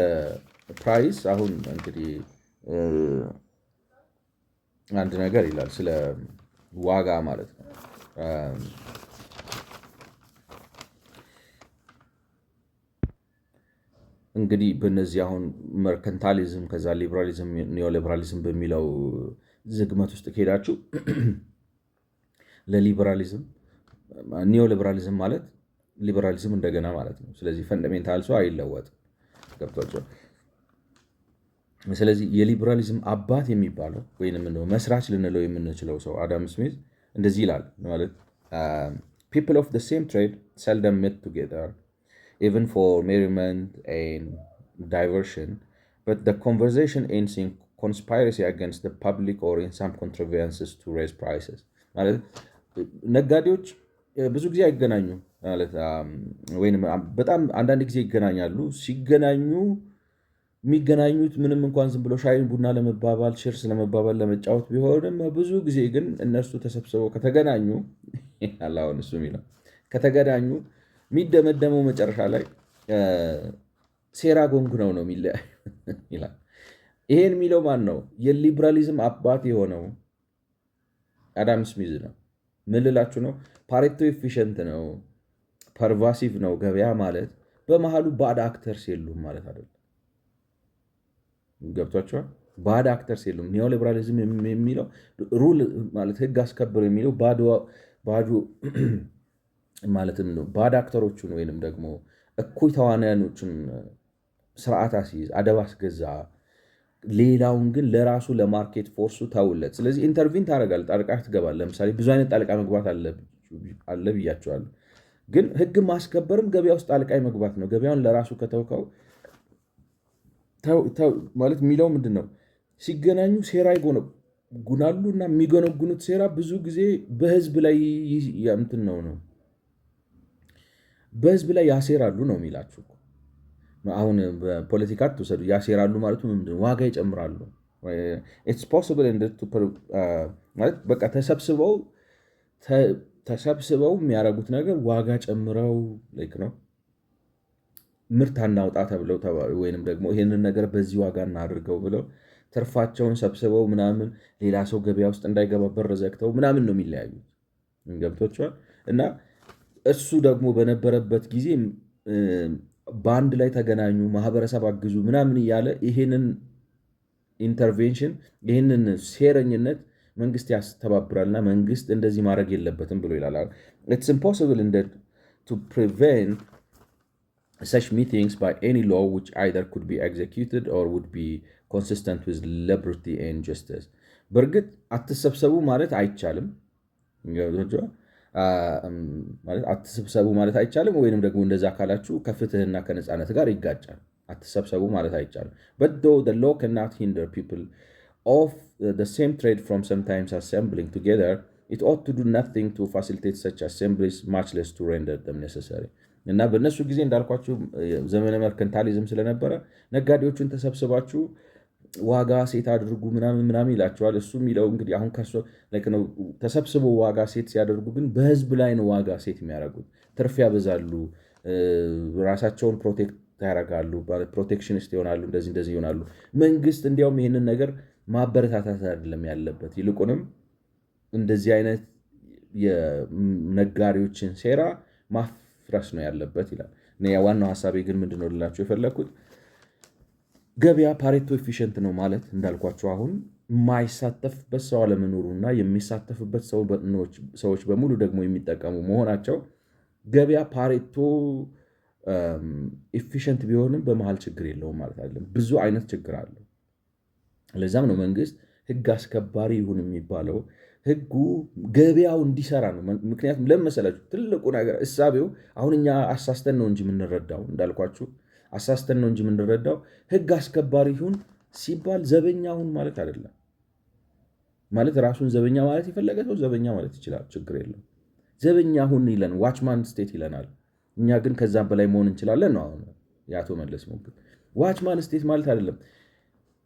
ፕራይስ አሁን እንግዲህ አንድ ነገር ይላል ስለ ዋጋ ማለት ነው። እንግዲህ በእነዚህ አሁን መርከንታሊዝም ከዛ ሊበራሊዝም ኒዮሊበራሊዝም በሚለው ዝግመት ውስጥ ከሄዳችሁ ለሊበራሊዝም ኒዮሊበራሊዝም ማለት ሊበራሊዝም እንደገና ማለት ነው። ስለዚህ ፈንዳሜንታል ሰው አይለወጥም። ገብቷቸዋል። ስለዚህ የሊበራሊዝም አባት የሚባለው ወይም መስራች ልንለው የምንችለው ሰው አዳም ስሚዝ እንደዚህ ይላል ማለት people of the same trade seldom meet together even for merriment and diversion, but the conversation ends in conspiracy against the public or in some contrivances to raise prices ማለት ነጋዴዎች ብዙ ጊዜ አይገናኙም ማለት ወይም በጣም አንዳንድ ጊዜ ይገናኛሉ። ሲገናኙ የሚገናኙት ምንም እንኳን ዝም ብሎ ሻይ ቡና ለመባባል ችርስ ለመባባል ለመጫወት ቢሆንም ብዙ ጊዜ ግን እነሱ ተሰብስበው ከተገናኙ አሁን እሱ የሚለው ከተገናኙ የሚደመደመው መጨረሻ ላይ ሴራ ጎንጉነው ነው የሚለያዩ ይላል። ይሄን የሚለው ማን ነው? የሊበራሊዝም አባት የሆነው አዳም ስሚዝ ነው። ምን ልላችሁ ነው? ፓሬቶ ኤፊሽንት ነው፣ ፐርቫሲቭ ነው ገበያ ማለት በመሃሉ ባድ አክተርስ የሉም ማለት አይደለም። ገብቷቸዋል። ባድ አክተርስ የሉም። ኒዮሊበራሊዝም የሚለው ሩል ማለት ህግ አስከብር የሚለው ባዶ ማለትም ነው ባድ አክተሮቹን ወይንም ደግሞ እኩይ ተዋናያኖችን ስርዓት አስይዝ፣ አደብ አስገዛ፣ ሌላውን ግን ለራሱ ለማርኬት ፎርሱ ተውለት። ስለዚህ ኢንተርቪን ታደርጋለህ፣ ጣልቃ ትገባለህ። ለምሳሌ ብዙ አይነት ጣልቃ መግባት አለ ብያቸዋለሁ። ግን ህግ ማስከበርም ገበያ ውስጥ ጣልቃ መግባት ነው። ገበያውን ለራሱ ከተውከው ማለት የሚለው ምንድን ነው? ሲገናኙ ሴራ ይጎነጉናሉ እና የሚጎነጉኑት ሴራ ብዙ ጊዜ በህዝብ ላይ እንትን ነው በህዝብ ላይ ያሴራሉ ነው የሚላችሁ። አሁን በፖለቲካ ትውሰዱ። ያሴራሉ ማለቱ ምንድን ነው? ዋጋ ይጨምራሉ። ኢትስ ፖሲብል ማለት በቃ ተሰብስበው የሚያደርጉት ነገር ዋጋ ጨምረው ነው ምርት አናውጣ ተብለው ወይንም ደግሞ ይህንን ነገር በዚህ ዋጋ እናድርገው ብለው ትርፋቸውን ሰብስበው ምናምን ሌላ ሰው ገበያ ውስጥ እንዳይገባ በር ዘግተው ምናምን ነው የሚለያዩት። ገብቶችዋል። እና እሱ ደግሞ በነበረበት ጊዜ በአንድ ላይ ተገናኙ፣ ማህበረሰብ አግዙ ምናምን እያለ ይሄንን ኢንተርቬንሽን ይህንን ሴረኝነት መንግስት ያስተባብራልና መንግስት እንደዚህ ማድረግ የለበትም ብሎ ይላል። ኢትስ ኢምፖሲብል to prevent such meetings by any law which either could be executed or would be consistent with liberty and justice. በእርግጥ አትሰብሰቡ ማለት አይቻልም። አትሰብሰቡ ማለት አይቻልም፣ ወይንም ደግሞ እንደዛ ካላችሁ ከፍትህና ከነፃነት ጋር ይጋጫል። አትሰብሰቡ ማለት አይቻልም። but though the law cannot hinder people of the same trade from sometimes assembling together, it ought to do nothing to facilitate such assemblies, much less to render them necessary. እና በእነሱ ጊዜ እንዳልኳችሁ ዘመነ መርከንታሊዝም ስለነበረ ነጋዴዎቹን ተሰብስባችሁ ዋጋ ሴት አድርጉ ምናምን ይላቸዋል። እሱ የሚለው እንግዲህ አሁን ከሱ ነው ተሰብስበው ዋጋ ሴት ሲያደርጉ ግን በህዝብ ላይ ነው ዋጋ ሴት የሚያደርጉት። ትርፍ ያበዛሉ፣ ራሳቸውን ፕሮቴክት ያደርጋሉ፣ ፕሮቴክሽኒስት ይሆናሉ፣ እንደዚህ ይሆናሉ። መንግስት እንዲያውም ይህንን ነገር ማበረታታት አይደለም ያለበት፣ ይልቁንም እንደዚህ አይነት የነጋዴዎችን ሴራ ማፍረስ ነው ያለበት ይላል። ዋናው ሀሳቤ ግን ምንድነው ልላችሁ የፈለግኩት ገበያ ፓሬቶ ኤፊሽንት ነው ማለት እንዳልኳቸው አሁን የማይሳተፍበት ሰው አለመኖሩና የሚሳተፍበት ሰዎች በሙሉ ደግሞ የሚጠቀሙ መሆናቸው ገበያ ፓሬቶ ኤፊሽንት ቢሆንም በመሀል ችግር የለውም ማለት አይደለም። ብዙ አይነት ችግር አለው። ለዛም ነው መንግስት ህግ አስከባሪ ይሁን የሚባለው። ህጉ ገበያው እንዲሰራ ነው። ምክንያቱም ለምን መሰላችሁ? ትልቁ ነገር እሳቤው አሁን እኛ አሳስተን ነው እንጂ የምንረዳው፣ እንዳልኳችሁ አሳስተን ነው እንጂ የምንረዳው። ህግ አስከባሪ ይሁን ሲባል ዘበኛ ሁን ማለት አይደለም። ማለት ራሱን ዘበኛ ማለት የፈለገ ሰው ዘበኛ ማለት ይችላል፣ ችግር የለም። ዘበኛ ሁን ይለን፣ ዋችማን ስቴት ይለናል። እኛ ግን ከዛም በላይ መሆን እንችላለን ነው አሁን የአቶ መለስ ሞግት። ዋችማን ስቴት ማለት አይደለም።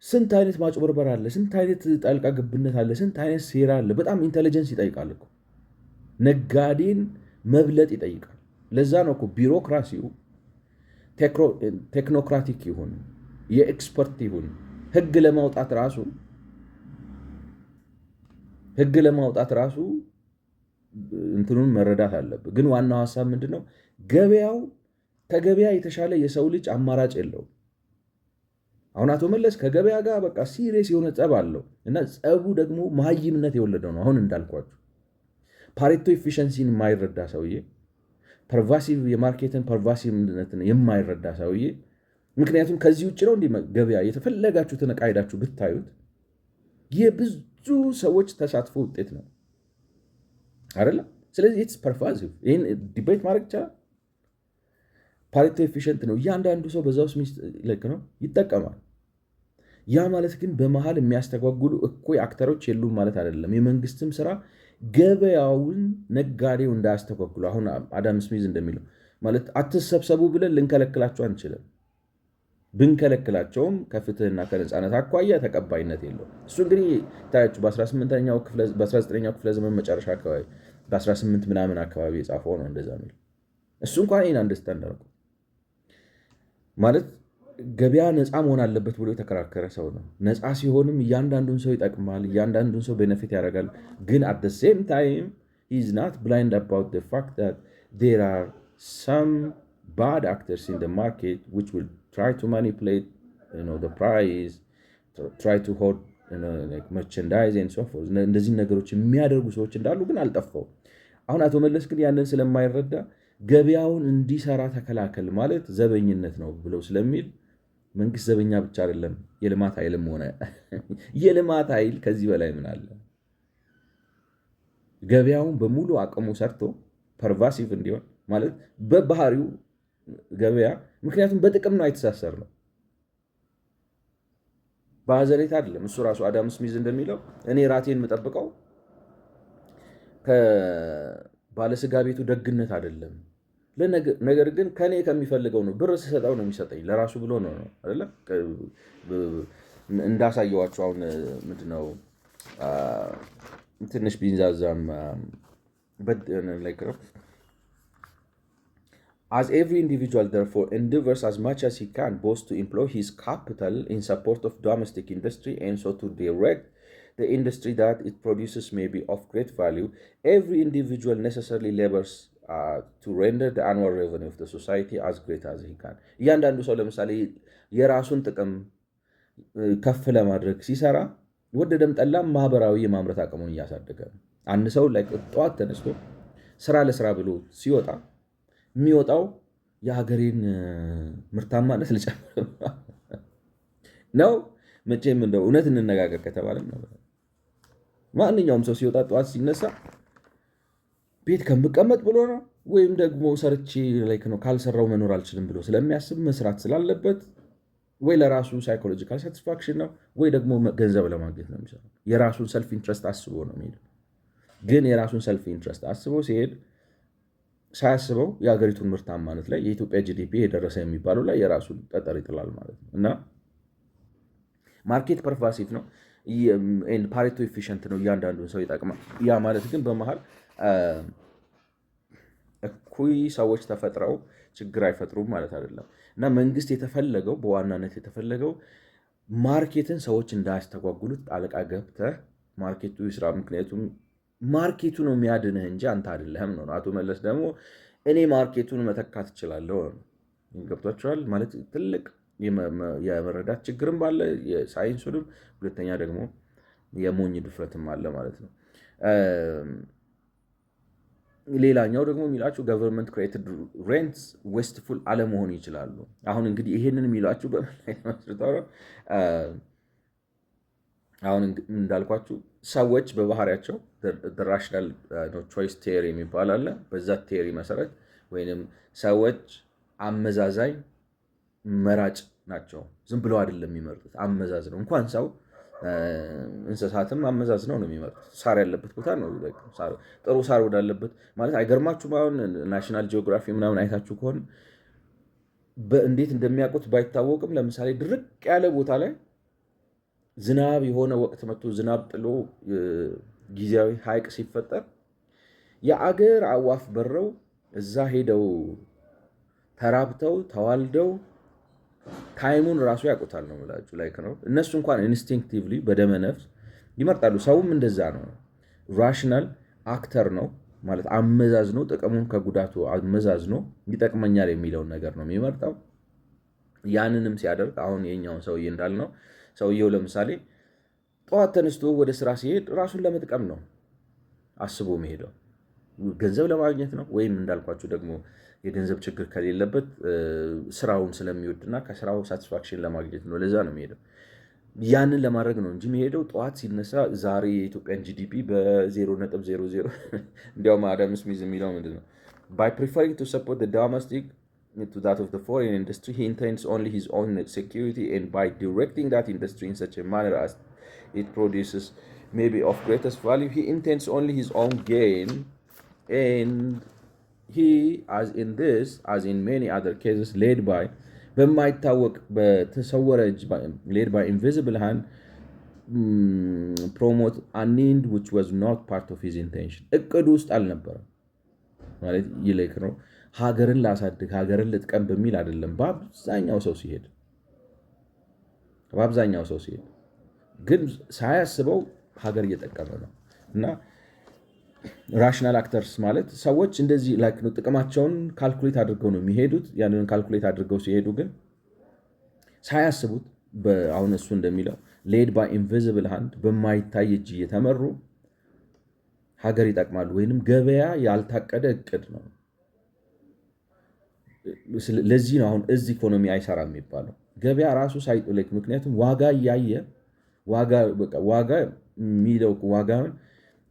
ስንት አይነት ማጭበርበር አለ፣ ስንት አይነት ጣልቃ ገብነት አለ፣ ስንት አይነት ሴራ አለ። በጣም ኢንቴሊጀንስ ይጠይቃል እኮ ነጋዴን መብለጥ ይጠይቃል። ለዛ ነው እኮ ቢሮክራሲው ቴክኖክራቲክ ይሁን የኤክስፐርት ይሁን ህግ ለማውጣት ራሱ እንትኑን መረዳት አለብህ። ግን ዋናው ሀሳብ ምንድን ነው? ገበያው ከገበያ የተሻለ የሰው ልጅ አማራጭ የለውም። አሁን አቶ መለስ ከገበያ ጋር በቃ ሲሪየስ የሆነ ጸብ አለው እና ጸቡ ደግሞ መሀይምነት የወለደው ነው። አሁን እንዳልኳችሁ ፓሬቶ ኤፊሽንሲን የማይረዳ ሰውዬ፣ ፐርቫሲቭ የማርኬትን ፐርቫሲቭነትን የማይረዳ ሰውዬ። ምክንያቱም ከዚህ ውጭ ነው እንዲህ ገበያ የተፈለጋችሁትን ዕቃ ሄዳችሁ ብታዩት የብዙ ሰዎች ተሳትፎ ውጤት ነው አይደለም። ስለዚህ ኢትስ ፐርቫሲቭ። ይህን ዲቤት ማድረግ ይቻላል። ፓሬቶ ኤፊሽንት ነው። እያንዳንዱ ሰው በዛ ውስጥ ልክ ነው ይጠቀማል። ያ ማለት ግን በመሃል የሚያስተጓጉሉ እኩይ አክተሮች የሉም ማለት አይደለም። የመንግስትም ስራ ገበያውን ነጋዴው እንዳያስተጓጉሉ፣ አሁን አዳም ስሚዝ እንደሚለው ማለት አትሰብሰቡ ብለን ልንከለክላቸው አንችልም። ብንከለክላቸውም ከፍትህና ከነፃነት አኳያ ተቀባይነት የለውም። እሱ እንግዲህ ታያችሁ በ19ኛው ክፍለ ዘመን መጨረሻ አካባቢ በ18 ምናምን አካባቢ የጻፈው ነው እንደዛ የሚል። እሱ እንኳን ይህን አንደርስታንድ አደረጉ ማለት ገበያ ነፃ መሆን አለበት ብሎ የተከራከረ ሰው ነው። ነፃ ሲሆንም እያንዳንዱን ሰው ይጠቅማል፣ እያንዳንዱን ሰው ቤነፊት ያደርጋል። ግን አት ዘ ሴም ታይም ሂ ኢዝ ናት ብላይንድ አባውት ዘ ፋክት ዛት ዜር አር ሰም ባድ አክተርስ ኢን ዘ ማርኬት ዊች ዊል ትራይ ቱ ማኒፑሌት ዘ ፕራይስ፣ ትራይ ቱ ሆልድ መርቸንዳይዝ ኤንድ ሶ ፎርዝ። እንደዚህ ነገሮች የሚያደርጉ ሰዎች እንዳሉ ግን አልጠፋውም። አሁን አቶ መለስ ግን ያንን ስለማይረዳ ገበያውን እንዲሰራ ተከላከል ማለት ዘበኝነት ነው ብለው ስለሚል መንግስት ዘበኛ ብቻ አይደለም፣ የልማት ኃይልም ሆነ የልማት ኃይል ከዚህ በላይ ምን አለ? ገበያውን በሙሉ አቅሙ ሰርቶ ፐርቫሲቭ እንዲሆን ማለት በባህሪው ገበያ ምክንያቱም በጥቅም ነው የተሳሰር ነው፣ በአዘሬት አይደለም። እሱ ራሱ አዳም ስሚዝ እንደሚለው እኔ ራቴን የምጠብቀው ከባለስጋ ቤቱ ደግነት አይደለም፣ ነገር ግን ከኔ ከሚፈልገው ነው። ብር ስሰጠው ነው የሚሰጠኝ፣ ለራሱ ብሎ ነው አይደለ? እንዳሳየዋቸው አሁን ምንድነው ትንሽ ቢንዛዛም as every individual therefore endeavors as much as he can both to employ his capital in support of domestic industry and so to direct the industry that it produces may be of great value, every individual necessarily labors to render the annual revenue of the society as great as he can. እያንዳንዱ ሰው ለምሳሌ የራሱን ጥቅም ከፍ ለማድረግ ሲሰራ ወደደም ጠላም ማህበራዊ የማምረት አቅሙን እያሳደገ ነው። አንድ ሰው ላይ ጠዋት ተነስቶ ስራ ለስራ ብሎ ሲወጣ የሚወጣው የሀገሬን ምርታማነት ልጨምር ነው። መቼም እንደው እውነት እንነጋገር ከተባለም ነው ማንኛውም ሰው ሲወጣ ጠዋት ሲነሳ ቤት ከምቀመጥ ብሎ ነው፣ ወይም ደግሞ ሰርቼ ላይክ ነው ካልሰራው መኖር አልችልም ብሎ ስለሚያስብ መስራት ስላለበት ወይ ለራሱ ሳይኮሎጂካል ሳቲስፋክሽን ነው፣ ወይ ደግሞ ገንዘብ ለማግኘት ነው የሚሰራው። የራሱን ሰልፍ ኢንትረስት አስቦ ነው የሚሄደው። ግን የራሱን ሰልፍ ኢንትረስት አስቦ ሲሄድ ሳያስበው የሀገሪቱን ምርታማነት ላይ የኢትዮጵያ ጂዲፒ የደረሰ የሚባለው ላይ የራሱን ጠጠር ይጥላል ማለት ነው። እና ማርኬት ፐርቫሲቭ ነው፣ ፓሬቶ ኤፊሽንት ነው፣ እያንዳንዱን ሰው ይጠቅማል። ያ ማለት ግን በመሃል እኩይ ሰዎች ተፈጥረው ችግር አይፈጥሩም ማለት አይደለም። እና መንግስት የተፈለገው በዋናነት የተፈለገው ማርኬትን ሰዎች እንዳያስተጓጉሉት ጣልቃ ገብተህ ማርኬቱ ይስራ። ምክንያቱም ማርኬቱ ነው የሚያድንህ እንጂ አንተ አይደለህም ነው። አቶ መለስ ደግሞ እኔ ማርኬቱን መተካት እችላለሁ ገብቷቸዋል ማለት ትልቅ የመረዳት ችግርም አለ፣ የሳይንሱንም፣ ሁለተኛ ደግሞ የሞኝ ድፍረትም አለ ማለት ነው። ሌላኛው ደግሞ የሚላችሁ ገቨርንመንት ክሬትድ ሬንትስ ዌስትፉል አለመሆን ይችላሉ። አሁን እንግዲህ ይሄንን የሚላችሁ በመስርተው አሁን እንዳልኳችሁ ሰዎች በባህሪያቸው ራሽናል ቾይስ ቴሪ የሚባል አለ። በዛ ቴሪ መሰረት ወይንም ሰዎች አመዛዛኝ መራጭ ናቸው። ዝም ብለው አይደለም የሚመርጡት፣ አመዛዝ ነው። እንኳን ሰው እንስሳትም አመዛዝ ነው የሚመርጡት። ሳር ያለበት ቦታ ነው ጥሩ ሳር ወዳለበት ማለት አይገርማችሁም? አሁን ናሽናል ጂኦግራፊ ምናምን አይታችሁ ከሆነ እንዴት እንደሚያውቁት ባይታወቅም ለምሳሌ ድርቅ ያለ ቦታ ላይ ዝናብ የሆነ ወቅት መጥቶ ዝናብ ጥሎ ጊዜያዊ ሐይቅ ሲፈጠር የአገር አዋፍ በረው እዛ ሄደው ተራብተው ተዋልደው ታይሙን ራሱ ያውቁታል ነው የምላችሁ። ላይክ ነው እነሱ እንኳን ኢንስቲንክቲቭሊ በደመ ነፍስ ይመርጣሉ። ሰውም እንደዛ ነው። ራሽናል አክተር ነው ማለት አመዛዝኖ ጥቅሙን ከጉዳቱ አመዛዝኖ ይጠቅመኛል የሚለውን ነገር ነው የሚመርጠው። ያንንም ሲያደርግ አሁን የኛውን ሰውዬ እንዳልነው ሰውየው ለምሳሌ ጠዋት ተነስቶ ወደ ስራ ሲሄድ ራሱን ለመጥቀም ነው አስቦ መሄደው፣ ገንዘብ ለማግኘት ነው። ወይም እንዳልኳችሁ ደግሞ የገንዘብ ችግር ከሌለበት ስራውን ስለሚወድና ከስራው ሳቲስፋክሽን ለማግኘት ነው። ለዛ ነው የሚሄደው። ያንን ለማድረግ ነው እንጂ የሚሄደው ጠዋት ሲነሳ ዛሬ የኢትዮጵያን ጂዲፒ በ0.00 እንዲያውም አዳም ስሚዝ የሚለው ምንድን ነው? by preferring to support the domestic to that of the foreign industry, he intends only his own security, and by directing that industry in such a manner as it produces maybe of greatest value, he intends only his own gain. And he, as in this, as in many other cases, led by በማይታወቅ በተሰወረ እጅ led by invisible hand promote an end which was not part of his intention። እቅዱ ውስጥ አልነበረም ማለት ይልቅ ነው ሀገርን ላሳድግ ሀገርን ልጥቀም በሚል አይደለም። በአብዛኛው ሰው ሲሄድ ግን ሳያስበው ሀገር እየጠቀመ ነው። እና ራሽናል አክተርስ ማለት ሰዎች እንደዚህ ላይክ ነው ጥቅማቸውን ካልኩሌት አድርገው ነው የሚሄዱት። ያንን ካልኩሌት አድርገው ሲሄዱ ግን ሳያስቡት አሁን እሱ እንደሚለው ሌድ ባይ ኢንቪዚብል ሃንድ በማይታይ እጅ እየተመሩ ሀገር ይጠቅማሉ። ወይንም ገበያ ያልታቀደ እቅድ ነው። ለዚህ ነው አሁን እዚህ ኢኮኖሚ አይሰራም የሚባለው ገበያ ራሱ ሳይጥልቅ። ምክንያቱም ዋጋ እያየ ዋጋ የሚለው ዋጋውን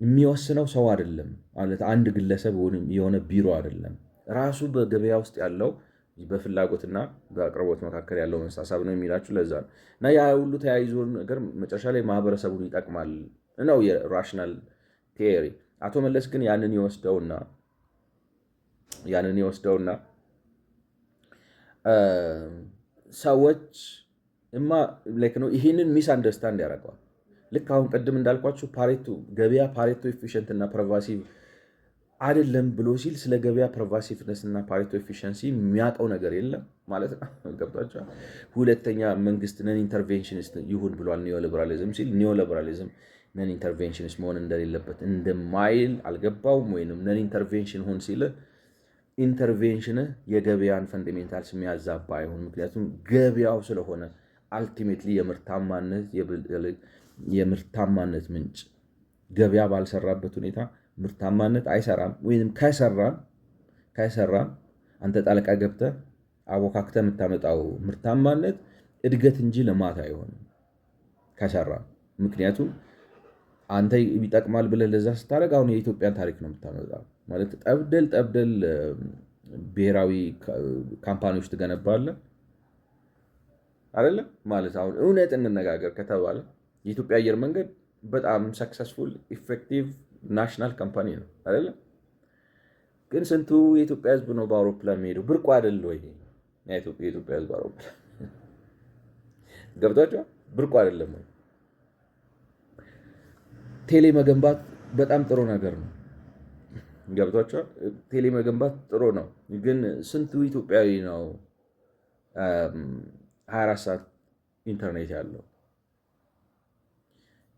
የሚወስነው ሰው አይደለም ማለት አንድ ግለሰብ የሆነ ቢሮ አይደለም። ራሱ በገበያ ውስጥ ያለው በፍላጎትና በአቅርቦት መካከል ያለው መሳሳብ ነው የሚላችሁ። ለዛ ነው እና ያ ሁሉ ተያይዞ ነገር መጨረሻ ላይ ማህበረሰቡን ይጠቅማል ነው የራሽናል ቲዮሪ። አቶ መለስ ግን ያንን ይወስደውና ሰዎች ይህንን ሚስ አንደርስታንድ ያደርገዋል። ልክ አሁን ቅድም እንዳልኳችሁ ገበያ ፓሬቶ ኤፊሽንት እና ፐርቫሲቭ አይደለም ብሎ ሲል ስለ ገበያ ፐርቫሲቭነስ እና ፓሬቶ ኤፊሽንሲ የሚያውቀው ነገር የለም ማለት ነው። ገብቷችኋል? ሁለተኛ መንግስት ነን ኢንተርቬንሽኒስት ይሁን ብሏል። ኒዮሊበራሊዝም ሲል ኒዮሊበራሊዝም ነን ኢንተርቬንሽኒስት መሆን እንደሌለበት እንደማይል አልገባውም። ወይንም ነን ኢንተርቬንሽን ሁን ሲል ኢንተርቬንሽን የገበያን ፈንዳሜንታልስ የሚያዛባ አይሁን። ምክንያቱም ገበያው ስለሆነ አልቲሜትሊ የምርታማነት ምንጭ ገበያ ባልሰራበት ሁኔታ ምርታማነት አይሰራም። ወይም ከሰራም አንተ ጣልቃ ገብተህ አቦካክተህ የምታመጣው ምርታማነት እድገት እንጂ ልማት አይሆንም ከሰራ። ምክንያቱም አንተ ይጠቅማል ብለህ ለዛ ስታደርግ አሁን የኢትዮጵያን ታሪክ ነው የምታመጣው ማለት ጠብደል ብሔራዊ ካምፓኒዎች ትገነባለህ አይደለም ማለት። አሁን እውነት እንነጋገር ከተባለ የኢትዮጵያ አየር መንገድ በጣም ሰክሰስፉል ኢፌክቲቭ ናሽናል ካምፓኒ ነው አይደለም። ግን ስንቱ የኢትዮጵያ ሕዝብ ነው በአውሮፕላን የሚሄደው? ብርቁ አይደል ወይ? የኢትዮጵያ ሕዝብ አውሮፕላን ገብቷቸዋል። ብርቁ አይደለም ወይ? ቴሌ መገንባት በጣም ጥሩ ነገር ነው። ገብቷቸዋል። ቴሌ መገንባት ጥሩ ነው። ግን ስንቱ ኢትዮጵያዊ ነው 24 ሰዓት ኢንተርኔት ያለው?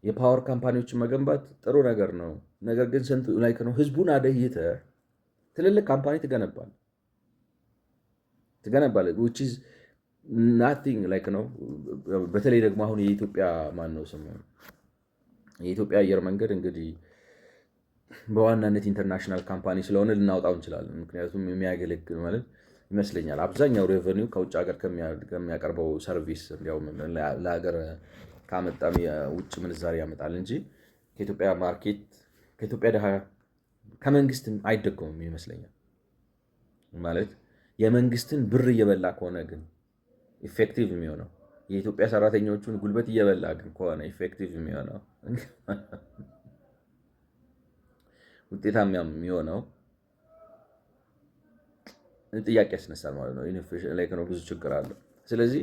የፓወር ካምፓኒዎችን መገንባት ጥሩ ነገር ነው። ነገር ግን ስንቱ ላይክ ነው ህዝቡን አደይተህ ትልልቅ ካምፓኒ ትገነባለህ which is nothing ላይክ ነው። በተለይ ደግሞ አሁን የኢትዮጵያ ማነው ስሙ የኢትዮጵያ አየር መንገድ እንግዲህ በዋናነት ኢንተርናሽናል ካምፓኒ ስለሆነ ልናውጣው እንችላለን። ምክንያቱም የሚያገለግል ማለት ይመስለኛል አብዛኛው ሬቨኒው ከውጭ ሀገር ከሚያቀርበው ሰርቪስ እንዲያውም ለሀገር ካመጣም የውጭ ምንዛሪ ያመጣል እንጂ ከኢትዮጵያ ማርኬት ከኢትዮጵያ ድሃ ከመንግስት አይደጎምም ይመስለኛል። ማለት የመንግስትን ብር እየበላ ከሆነ ግን ኢፌክቲቭ የሚሆነው የኢትዮጵያ ሰራተኞቹን ጉልበት እየበላ ግን ከሆነ ኢፌክቲቭ የሚሆነው ውጤታማ የሚሆነው ጥያቄ ያስነሳል ማለት ነው። ብዙ ችግር አለው። ስለዚህ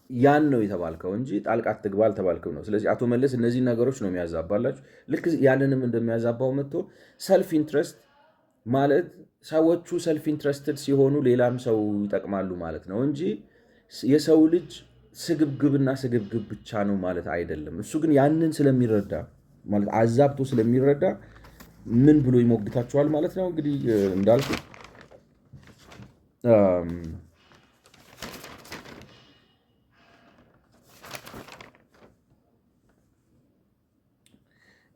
ያን ነው የተባልከው እንጂ ጣልቃ አትግባ አልተባልክም ነው። ስለዚህ አቶ መለስ እነዚህ ነገሮች ነው የሚያዛባላችሁ። ልክ ያንንም እንደሚያዛባው መጥቶ ሰልፍ ኢንትረስት ማለት ሰዎቹ ሰልፍ ኢንትረስትድ ሲሆኑ ሌላም ሰው ይጠቅማሉ ማለት ነው እንጂ የሰው ልጅ ስግብግብና ስግብግብ ብቻ ነው ማለት አይደለም። እሱ ግን ያንን ስለሚረዳ ማለት አዛብቶ ስለሚረዳ ምን ብሎ ይሞግታችኋል ማለት ነው። እንግዲህ እንዳልኩ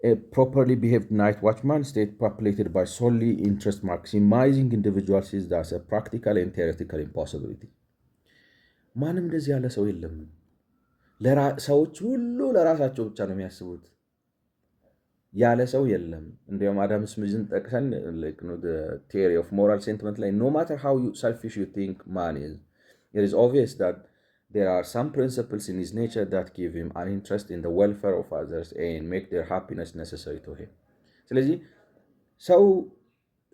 A properly behaved night watchman state populated by solely interest maximizing individuals is thus a practical and theoretical impossibility. ማንም እንደዚህ ያለ ሰው የለም። ሰዎች ሁሉ ለራሳቸው ብቻ ነው የሚያስቡት ያለ ሰው የለም። እንዲያውም አዳም ስሚዝን ጠቅሰን theory of moral sentiment ላይ no matter how selfish you think man is, it is obvious that there are some principles in his nature that give him an interest in the welfare of others and make their happiness necessary to him. ስለዚህ ሰው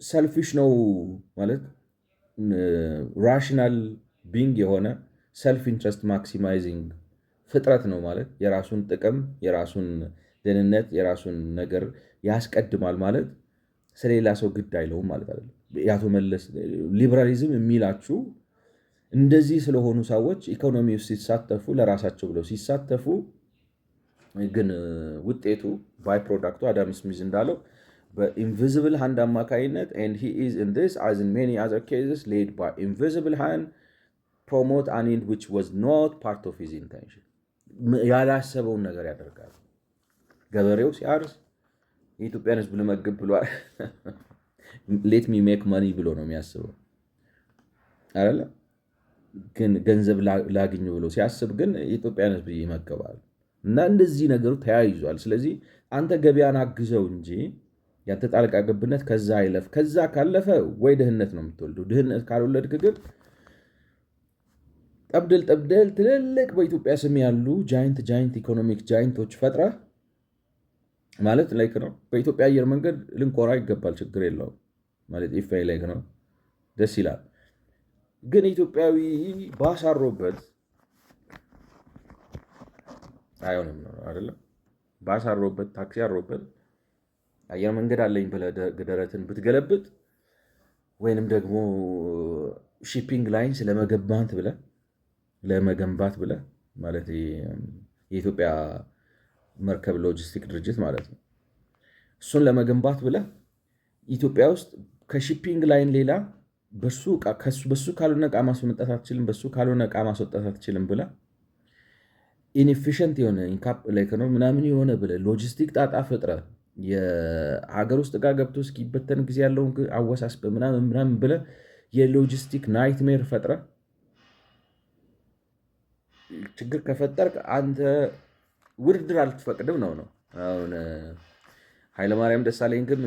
ሰልፊሽ ነው ማለት ራሽናል ቢንግ የሆነ ሰልፍ ኢንትረስት ማክሲማይዚንግ ፍጥረት ነው ማለት የራሱን ጥቅም፣ የራሱን ደህንነት፣ የራሱን ነገር ያስቀድማል ማለት ስለሌላ ሰው ግድ አይለውም ማለት አይደለም። የአቶ መለስ ሊበራሊዝም የሚላችሁ እንደዚህ ስለሆኑ ሰዎች ኢኮኖሚ ውስጥ ሲሳተፉ ለራሳቸው ብለው ሲሳተፉ ግን ውጤቱ ባይ ፕሮዳክቱ አዳም ስሚዝ እንዳለው በኢንቪዚብል ሃንድ አማካይነት and he is in this as in many other cases led by invisible hand promote an end which was not part of his intention. ያላሰበውን ነገር ያደርጋል። ገበሬው ሲያርስ የኢትዮጵያን ሕዝብ ልመግብ ብሏል ሌት ሚ ሜክ ማኒ ብሎ ነው የሚያስበው አይደለ? ግን ገንዘብ ላግኝ ብሎ ሲያስብ ግን የኢትዮጵያን ሕዝብ ይመገባል። እና እንደዚህ ነገሩ ተያይዟል። ስለዚህ አንተ ገበያን አግዘው እንጂ ያንተ ጣልቃ ገብነት ከዛ አይለፍ። ከዛ ካለፈ ወይ ድህነት ነው የምትወልዱ። ድህነት ካልወለድክ ግን ጠብደል ትልልቅ በኢትዮጵያ ስም ያሉ ጃይንት ኢኮኖሚክ ጃይንቶች ፈጥረ ማለት ላይክ ነው። በኢትዮጵያ አየር መንገድ ልንኮራ ይገባል፣ ችግር የለውም ማለት ኢፋይ ላይክ ነው፣ ደስ ይላል። ግን ኢትዮጵያዊ ባሳሮበት አይሆንም ነው አይደለም። ባሳሮበት ታክሲ አሮበት አየር መንገድ አለኝ ብለህ ደረትን ብትገለብጥ ወይንም ደግሞ ሺፒንግ ላይንስ ለመገንባት ብለህ ማለት የኢትዮጵያ መርከብ ሎጂስቲክ ድርጅት ማለት ነው። እሱን ለመገንባት ብለህ ኢትዮጵያ ውስጥ ከሺፒንግ ላይን ሌላ በሱ ካልሆነ ዕቃ ማስመጣት አትችልም፣ በሱ ካልሆነ ዕቃ ማስወጣት አትችልም ብለህ ኢንኤፊሽንት የሆነ ነው ምናምን የሆነ ብለህ ሎጂስቲክ ጣጣ ፈጥረህ የሀገር ውስጥ ዕቃ ገብቶ እስኪበተን ጊዜ ያለውን አወሳስበ ምናምን ብለህ የሎጂስቲክ ናይትሜር ፈጥረህ ችግር ከፈጠርክ አንተ ውድድር አልትፈቅድም ነው። አሁን ኃይለማርያም ደሳለኝ ግን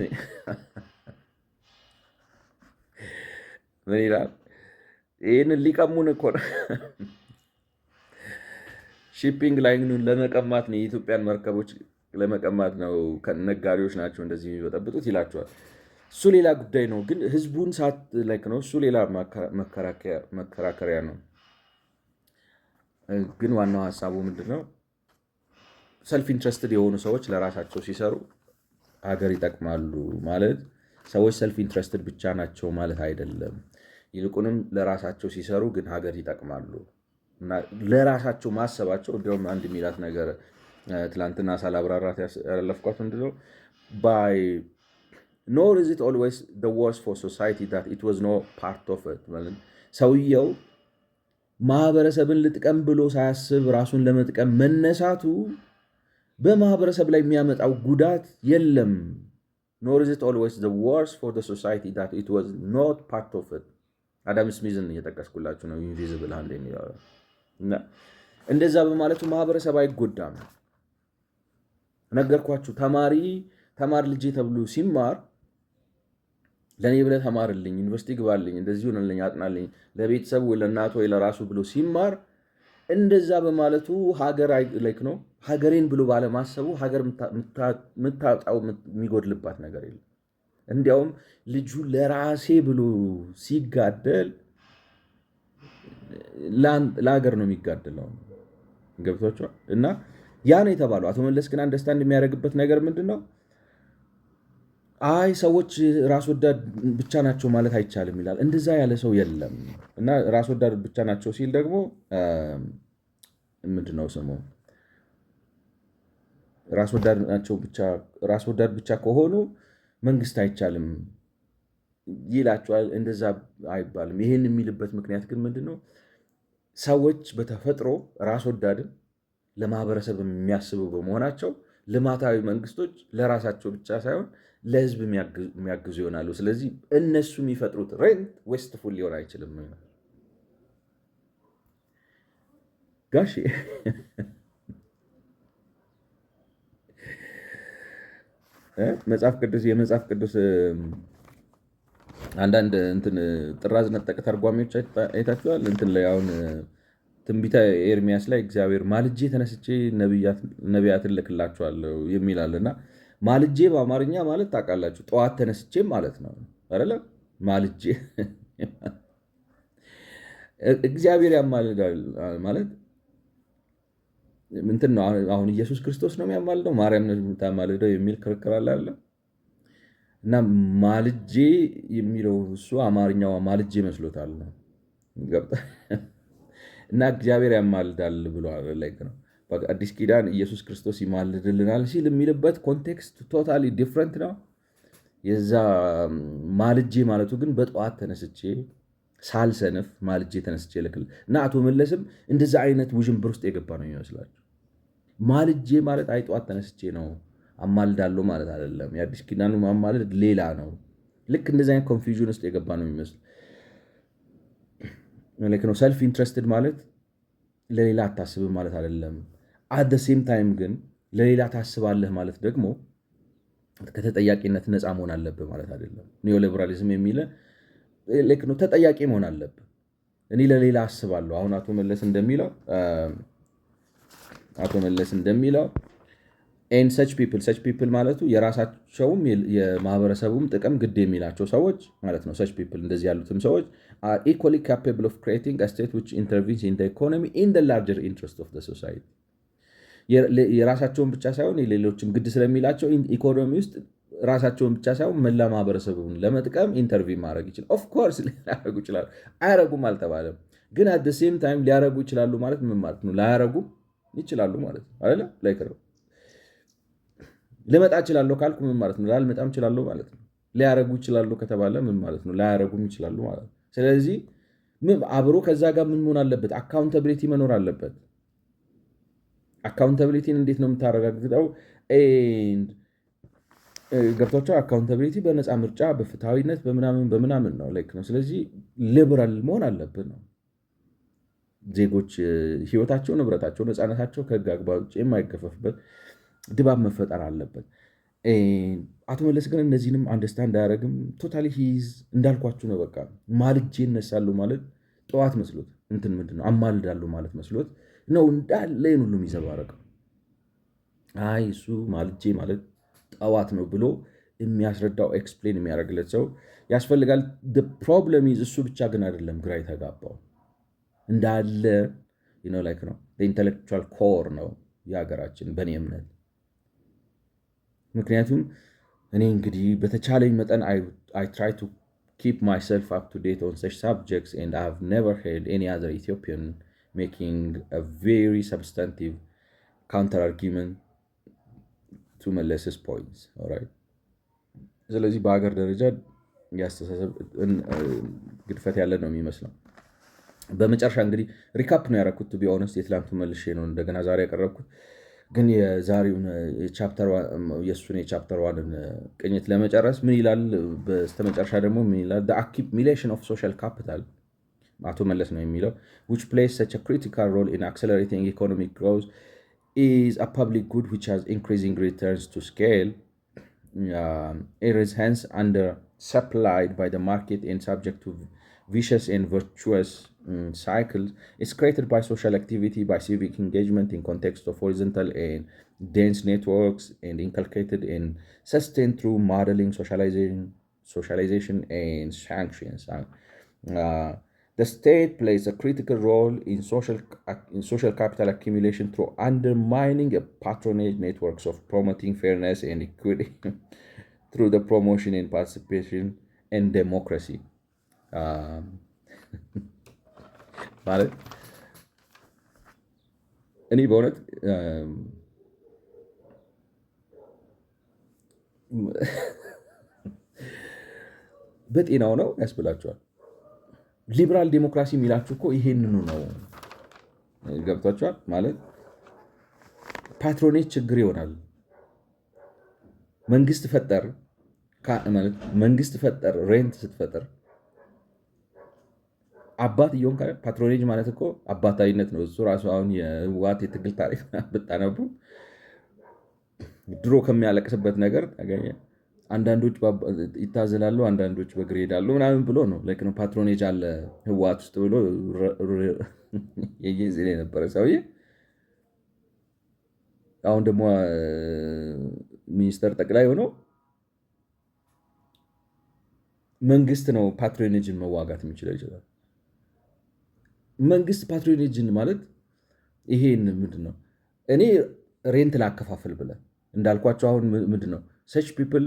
ምን ይላል? ይህንን ሊቀሙን እኮ ነው ሺፒንግ ላይኑን ለመቀማት ነው፣ የኢትዮጵያን መርከቦች ለመቀማት ነው፣ ነጋዴዎች ናቸው እንደዚህ የሚበጠብጡት ይላቸዋል። እሱ ሌላ ጉዳይ ነው። ግን ህዝቡን ሳት ላይክ ነው፣ እሱ ሌላ መከራከሪያ ነው። ግን ዋናው ሀሳቡ ምንድነው? ሰልፍ ኢንትረስትድ የሆኑ ሰዎች ለራሳቸው ሲሰሩ ሀገር ይጠቅማሉ ማለት ሰዎች ሰልፍ ኢንትረስትድ ብቻ ናቸው ማለት አይደለም። ይልቁንም ለራሳቸው ሲሰሩ ግን ሀገር ይጠቅማሉ እና ለራሳቸው ማሰባቸው እንዲሁም አንድ ሚላት ነገር ትላንትና ሳላብራራት ያለፍኳት ምንድነው by nor is it always the worst for society that it was no part of it ማለት ሰውየው ማህበረሰብን ልጥቀም ብሎ ሳያስብ ራሱን ለመጥቀም መነሳቱ በማህበረሰብ ላይ የሚያመጣው ጉዳት የለም። nor is it always the worst for the society that it was not part of it አዳም ስሚዝን እየጠቀስኩላችሁ ነው ኢንቪዚብል ሃንድ የሚለው እና እንደዛ በማለቱ ማህበረሰብ አይጎዳም። ነገርኳችሁ። ተማር ልጄ ተብሎ ሲማር ለኔ ብለህ ተማርልኝ፣ ዩኒቨርሲቲ ግባልኝ፣ እንደዚህ ሆነልኝ፣ አጥናልኝ ለቤተሰብ ወይ ለእናቱ ወይ ለራሱ ብሎ ሲማር እንደዛ በማለቱ ሀገር ላይክ ነው ሀገሬን ብሎ ባለማሰቡ ሀገር የምታጣው የሚጎድልባት ነገር የለም። እንዲያውም ልጁ ለራሴ ብሎ ሲጋደል ለሀገር ነው የሚጋደለው። ገብቷቸዋል። እና ያ ነው የተባለው። አቶ መለስ ግን አንደርስታንድ የሚያደርግበት ነገር ምንድን ነው? አይ ሰዎች ራስ ወዳድ ብቻ ናቸው ማለት አይቻልም ይላል። እንደዛ ያለ ሰው የለም። እና ራስ ወዳድ ብቻ ናቸው ሲል ደግሞ ምንድን ነው ስሙ ራስ ወዳድ ብቻ ከሆኑ መንግስት አይቻልም ይላቸዋል። እንደዛ አይባልም። ይህን የሚልበት ምክንያት ግን ምንድን ነው? ሰዎች በተፈጥሮ ራስ ወዳድን ለማህበረሰብ የሚያስቡ በመሆናቸው ልማታዊ መንግስቶች ለራሳቸው ብቻ ሳይሆን ለህዝብ የሚያግዙ ይሆናሉ። ስለዚህ እነሱ የሚፈጥሩት ሬንት ዌስትፉል ሊሆን አይችልም። ጋሼ የመጽሐፍ ቅዱስ አንዳንድ ጥራዝ ነጠቅ ተርጓሚዎች አይታችኋል። ላይ አሁን ትንቢተ ኤርሚያስ ላይ እግዚአብሔር ማልጄ ተነስቼ ነቢያትን ልክላችኋለሁ የሚላል እና ማልጄ በአማርኛ ማለት ታውቃላችሁ ጠዋት ተነስቼም ማለት ነው አይደለ? ማልጄ እግዚአብሔር ያማልዳል ማለት ምንትን ነው? አሁን ኢየሱስ ክርስቶስ ነው የሚያማልደው ማርያም ነው የምታማልደው የሚል ክርክር አለ። እና ማልጄ የሚለው እሱ አማርኛው ማልጄ መስሎታል ነው እና እግዚአብሔር ያማልዳል ብሏል። ነው አዲስ ኪዳን ኢየሱስ ክርስቶስ ይማልድልናል ሲል የሚልበት ኮንቴክስት ቶታሊ ዲፍረንት ነው። የዛ ማልጄ ማለቱ ግን በጠዋት ተነስቼ ሳልሰንፍ ማልጄ ተነስቼ ልክል እና አቶ መለስም እንደዛ አይነት ውዥንብር ውስጥ የገባ ነው የሚመስላቸው። ማልጄ ማለት አይ ጠዋት ተነስቼ ነው አማልዳለሁ ማለት አይደለም። የአዲስ ኪዳኑ ማማለድ ሌላ ነው። ልክ እንደዚህ አይነት ኮንፊውዥን ውስጥ የገባ ነው የሚመስል ነው። ሰልፍ ኢንትረስትድ ማለት ለሌላ አታስብም ማለት አይደለም። አት ሴም ታይም ግን ለሌላ ታስባለህ ማለት ደግሞ ከተጠያቂነት ነፃ መሆን አለብህ ማለት አይደለም። ኒዮሊበራሊዝም የሚለ ነው ተጠያቂ መሆን አለብህ። እኔ ለሌላ አስባለሁ። አሁን አቶ መለስ እንደሚለው ሰች ፒፕል ማለቱ የራሳቸውም የማህበረሰቡም ጥቅም ግድ የሚላቸው ሰዎች ማለት ነው። ሰች ፒፕል እንደዚህ ያሉትም ሰዎች are equally capable of creating a state which intervenes in the economy in the larger interest of the society የራሳቸውን ብቻ ሳይሆን የሌሎችም ግድ ስለሚላቸው ኢኮኖሚ ውስጥ ራሳቸውን ብቻ ሳይሆን መላ ማህበረሰቡን ለመጥቀም ኢንተርቪን ማድረግ ይችላል። ኦፍኮርስ ሊያደርጉ ይችላሉ። አያረጉም አልተባለም። ግን አት ሴም ታይም ሊያረጉ ይችላሉ ማለት ምን ማለት ነው? ላያረጉ ይችላሉ ማለት ነው አይደለ? ልመጣ እችላለሁ ካልኩ ምን ማለት ነው? ላልመጣም እችላለሁ ማለት ነው። ሊያረጉ ይችላሉ ከተባለ ምን ማለት ነው? ላያረጉም ይችላሉ ማለት ነው። ስለዚህ አብሮ ከዛ ጋር ምን መሆን አለበት? አካውንታብሊቲ መኖር አለበት። አካውንታብሊቲን እንዴት ነው የምታረጋግጠው? ገብቷቸው አካውንታብሊቲ በነፃ ምርጫ፣ በፍትሐዊነት፣ በምናምን ነው ነው። ስለዚህ ሊበራል መሆን አለብን ነው። ዜጎች ህይወታቸው፣ ንብረታቸው፣ ነፃነታቸው ከህግ አግባብ ውጭ የማይገፈፍበት ድባብ መፈጠር አለበት። አቶ መለስ ግን እነዚህንም አንደርስታንድ አያደርግም። ቶታሊ ሂዝ እንዳልኳችሁ ነው። በቃ ማልጄ እነሳሉ ማለት ጠዋት መስሎት ምንድን ነው አማልዳሉ ማለት መስሎት ነው እንዳለ ይህን ሁሉ የሚዘባረቀው። አይ እሱ ማልጄ ማለት ጠዋት ነው ብሎ የሚያስረዳው ኤክስፕሌን የሚያደርግለት ሰው ያስፈልጋል። ፕሮብለም ኢዝ እሱ ብቻ ግን አይደለም ግራ የተጋባው እንዳለ ነው ኢንተሌክቹዋል ኮር ነው የሀገራችን በእኔ እምነት። ምክንያቱም እኔ እንግዲህ በተቻለኝ መጠን I try to keep myself up to date on such subjects and I have never heard any other Ethiopian making a very substantive counter argument to Melese's points. Alright. ስለዚህ በሀገር ደረጃ ያስተሳሰብ ግድፈት ያለ ነው የሚመስለው። በመጨረሻ እንግዲህ ሪካፕ ነው ያደረኩት። ቱ ቢ ኦነስት የትላንቱ መልሼ ነው እንደገና ዛሬ ያቀረብኩት። ግን የዛሬውን የእሱን የቻፕተር ዋንን ቅኝት ለመጨረስ ምን ይላል? በስተመጨረሻ ደግሞ ምን ይላል? accumulation of social capital አቶ መለስ ነው የሚለው which plays such a critical role in accelerating economic growth is a public good which has increasing returns to scale. It is hence undersupplied by the market and subject to vicious and virtuous cycles. It's created by social activity, by civic engagement in context of horizontal and dense networks, and inculcated and sustained through modeling, socialization, and sanctions. The state plays a critical role in social capital accumulation through undermining a patronage networks of promoting fairness and equity through the promotion and participation and democracy. ማለት እኔ በእውነት በጤናው ነው ያስብላችኋል። ሊበራል ዴሞክራሲ የሚላችሁ እኮ ይሄንኑ ነው። ገብቷችኋል? ማለት ፓትሮኔት ችግር ይሆናል። መንግስት ፈጠር ሬንት ስትፈጥር አባት እየሆን ፓትሮኔጅ ማለት እኮ አባታዊነት ነው። እሱ ራሱ አሁን የህወሓት የትግል ታሪክ ብታነቡ ድሮ ከሚያለቅስበት ነገር ታገኘ። አንዳንዶች ይታዘላሉ፣ አንዳንዶች በእግር ይሄዳሉ ምናምን ብሎ ነው ነው ፓትሮኔጅ አለ ህወሓት ውስጥ ብሎ የጊዜ የነበረ ሰውዬ አሁን ደግሞ ሚኒስተር ጠቅላይ ሆነው መንግስት ነው ፓትሮኔጅን መዋጋት የሚችለው ይችላል። መንግስት ፓትሮኔጅን ማለት ይሄን ምንድን ነው? እኔ ሬንት ላከፋፍል ብለህ እንዳልኳቸው አሁን ምንድን ነው such people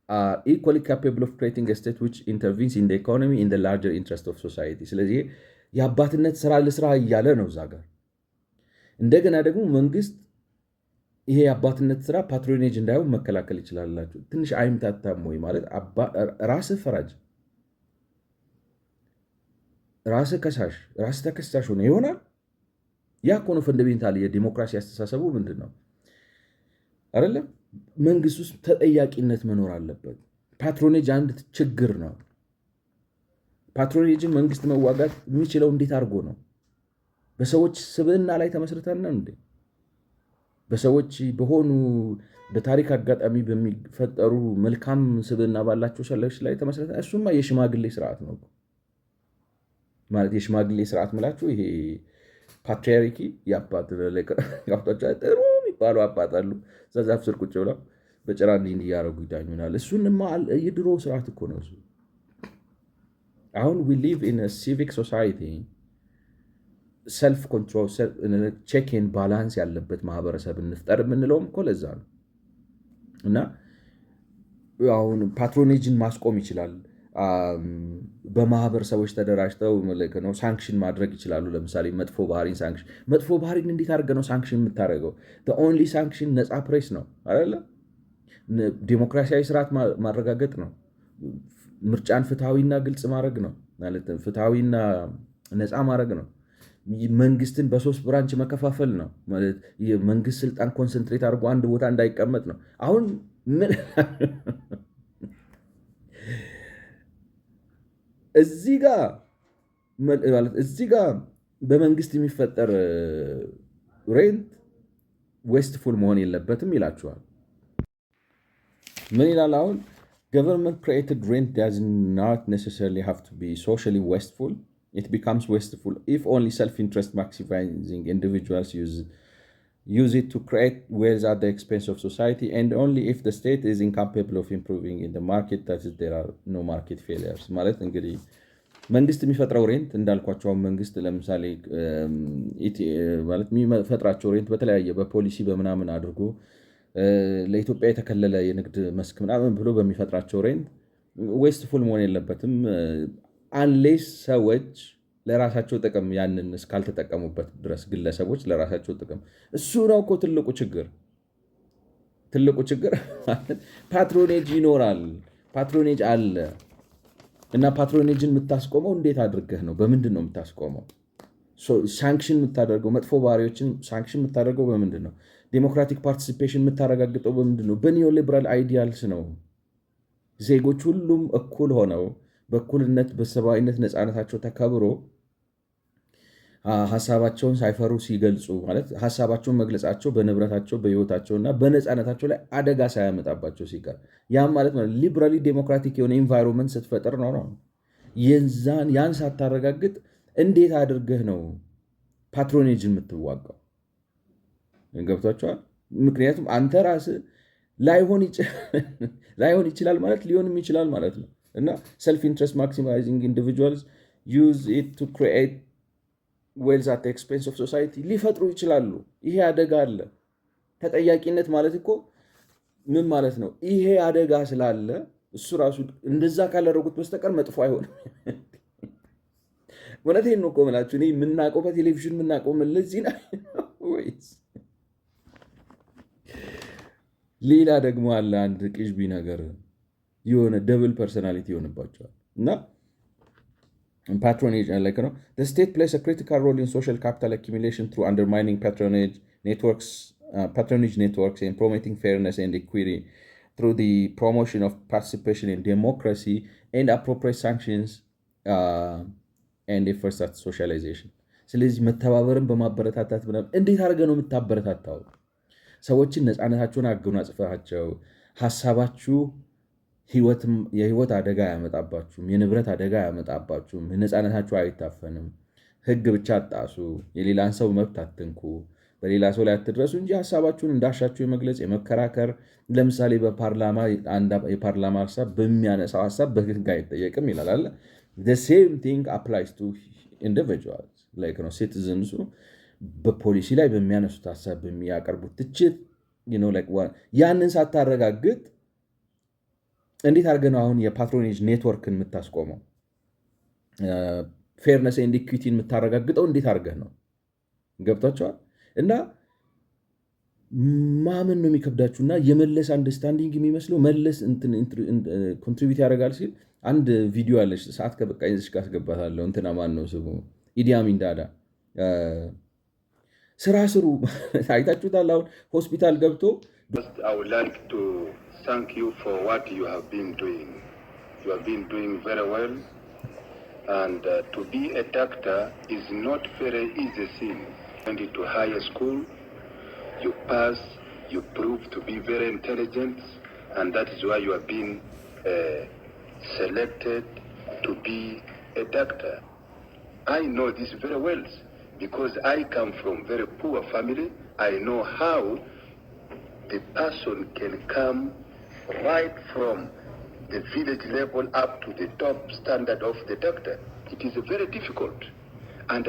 are equally capable of creating a state which intervenes in the economy in the larger interest of society። ስለዚህ የአባትነት ስራ ለስራ እያለ ነው እዛ ጋር። እንደገና ደግሞ መንግስት ይሄ የአባትነት ስራ ፓትሮኔጅ እንዳይሆን መከላከል ይችላላችሁ። ትንሽ አይምታታም ወይ? ማለት ራስህ ፈራጅ፣ ራስህ ከሳሽ፣ ራስህ ተከሳሽ ሆነ ይሆናል። ያ እኮ ነው ፈንደሜንታል የዲሞክራሲ አስተሳሰቡ ምንድን ነው አይደለም? መንግስት ውስጥ ተጠያቂነት መኖር አለበት። ፓትሮኔጅ አንድ ችግር ነው። ፓትሮኔጅን መንግስት መዋጋት የሚችለው እንዴት አድርጎ ነው? በሰዎች ስብዕና ላይ ተመስርተን ነው እንዴ? በሰዎች በሆኑ በታሪክ አጋጣሚ በሚፈጠሩ መልካም ስብዕና ባላቸው ሰዎች ላይ ተመስርተን? እሱማ የሽማግሌ ስርዓት ነው ማለት። የሽማግሌ ስርዓት ምላችሁ ይሄ ፓትሪያርኪ የአባት ጥሩ የሚባሉ አባት አሉ። እዛ ዛፍ ስር ቁጭ ብለው በጭራ እንዲህ እያደረጉ ይዳኙናል። እሱንማ የድሮ ስርዓት እኮ ነው እሱ። አሁን ዊ ሊቭ ኢን ሲቪክ ሶሳይቲ፣ ሰልፍ ኮንትሮል ቼክ ኤንድ ባላንስ ያለበት ማህበረሰብ እንፍጠር የምንለውም እኮ ለዛ ነው። እና አሁን ፓትሮኔጅን ማስቆም ይችላል። በማህበረሰቦች ተደራጅተው ነው ሳንክሽን ማድረግ ይችላሉ። ለምሳሌ መጥፎ ባህሪን ሳንክሽን። መጥፎ ባህሪን እንዴት አድርገህ ነው ሳንክሽን የምታደርገው? ኦንሊ ሳንክሽን ነፃ ፕሬስ ነው አይደለ? ዲሞክራሲያዊ ስርዓት ማረጋገጥ ነው። ምርጫን ፍትሐዊና ግልጽ ማድረግ ነው ማለት ፍትሐዊና ነፃ ማድረግ ነው። መንግስትን በሶስት ብራንች መከፋፈል ነው ማለት የመንግስት ስልጣን ኮንሰንትሬት አድርጎ አንድ ቦታ እንዳይቀመጥ ነው። አሁን ምን እዚህ ጋር በመንግስት የሚፈጠር ሬንት ዌስትፉል መሆን የለበትም ይላችኋል። ምን ይላል አሁን? Government created rent does not necessarily have to be socially wasteful. It becomes wasteful if only self-interest maximizing individuals use it to create wealth at the expense of society, and only if the state is incapable of improving in the market that is there are no market failures። ማለት እንግዲህ መንግስት የሚፈጥረው ሬንት እንዳልኳቸው መንግስት ለምሳሌ ማለት የሚፈጥራቸው ሬንት በተለያየ በፖሊሲ በምናምን አድርጎ ለኢትዮጵያ የተከለለ የንግድ መስክ ምናምን ብሎ በሚፈጥራቸው ሬንት ዌስትፉል መሆን የለበትም። አንሌስ ሰዎች ለራሳቸው ጥቅም ያንን እስካልተጠቀሙበት ድረስ ግለሰቦች ለራሳቸው ጥቅም። እሱ ነው እኮ ትልቁ ችግር። ፓትሮኔጅ ይኖራል፣ ፓትሮኔጅ አለ እና ፓትሮኔጅን የምታስቆመው እንዴት አድርገህ ነው? በምንድን ነው የምታስቆመው? ሳንክሽን የምታደርገው መጥፎ ባህሪዎችን ሳንክሽን የምታደርገው በምንድን ነው? ዴሞክራቲክ ፓርቲሲፔሽን የምታረጋግጠው በምንድን ነው? በኒዮ ሊበራል አይዲያልስ ነው። ዜጎች ሁሉም እኩል ሆነው በእኩልነት በሰብአዊነት ነፃነታቸው ተከብሮ ሀሳባቸውን ሳይፈሩ ሲገልጹ ማለት ሀሳባቸውን መግለጻቸው በንብረታቸው በህይወታቸውና በነፃነታቸው ላይ አደጋ ሳያመጣባቸው ሲቀር ያም ማለት ነው ሊበራሊ ዴሞክራቲክ የሆነ ኢንቫይሮንመንት ስትፈጥር ነው። ያን ሳታረጋግጥ እንዴት አድርገህ ነው ፓትሮኔጅን የምትዋጋው? ገብቷቸዋል። ምክንያቱም አንተ ራስህ ላይሆን ይችላል ማለት ሊሆንም ይችላል ማለት ነው። እና ሰልፍ ኢንትረስት ማክሲማይዚንግ ኢንዲቪጁዋልስ use it to create wealth at the expense of society ሊፈጥሩ ይችላሉ። ይሄ አደጋ አለ። ተጠያቂነት ማለት እኮ ምን ማለት ነው? ይሄ አደጋ ስላለ እሱ ራሱ እንደዛ ካላደረጉት በስተቀር መጥፎ አይሆንም። እውነቴን ነው እኮ የምላችሁ። እኔ የምናውቀው በቴሌቪዥን የምናውቀው መለስ ዜናዊ ወይስ ሌላ ደግሞ አለ? አንድ ቅዥቢ ነገር የሆነ ደብል ፐርሶናሊቲ ይሆንባቸዋል። እና patronage like the state plays a critical role in social capital accumulation through undermining patronage networks and promoting fairness and equity through the promotion of participation in democracy and appropriate sanctions and efforts at socialization. ስለዚህ መተባበርን በማበረታታት እንዴት አድርገህ ነው የምታበረታታው? ሰዎችን ነፃነታቸውን አጎናጽፋቸው ሐሳባችሁ የህይወት አደጋ ያመጣባችሁም፣ የንብረት አደጋ ያመጣባችሁም፣ ነፃነታችሁ አይታፈንም፣ ህግ ብቻ አጣሱ፣ የሌላን ሰው መብት አትንኩ፣ በሌላ ሰው ላይ አትድረሱ እንጂ ሐሳባችሁን እንዳሻችሁ የመግለጽ የመከራከር ለምሳሌ በፓርላማ የፓርላማ ሐሳብ በሚያነሳው ሐሳብ በህግ አይጠየቅም ይላል አለ። the same thing applies to individuals like citizens በፖሊሲ ላይ በሚያነሱት ሐሳብ በሚያቀርቡት ትችት ያንን ሳታረጋግጥ እንዴት አድርገህ ነው አሁን የፓትሮኔጅ ኔትወርክን የምታስቆመው? ፌርነስ ኤንድ ኢኩዊቲን የምታረጋግጠው እንዴት አድርገህ ነው? ገብቷቸዋል። እና ማመን ነው የሚከብዳችሁ። እና የመለስ አንደርስታንዲንግ የሚመስለው መለስ ኮንትሪቢዩት ያደርጋል ሲል አንድ ቪዲዮ አለች፣ ሰዓት ከበቃ ይዘሽ ካስገባታለሁ። እንትና ማን ነው ስሙ? ኢዲ አሚን ዳዳ ስራ ስሩ አይታችሁታል። አሁን ሆስፒታል ገብቶ thank you for what you have been doing. You have been doing very well, and to be a doctor is not very easy thing. Went to higher school, you pass, you prove to be very intelligent, and that is why you have been selected to be a doctor. I know this very well because I come from very poor family. I know how the person can come right from the village level up to the top standard of the doctor. It is very difficult. And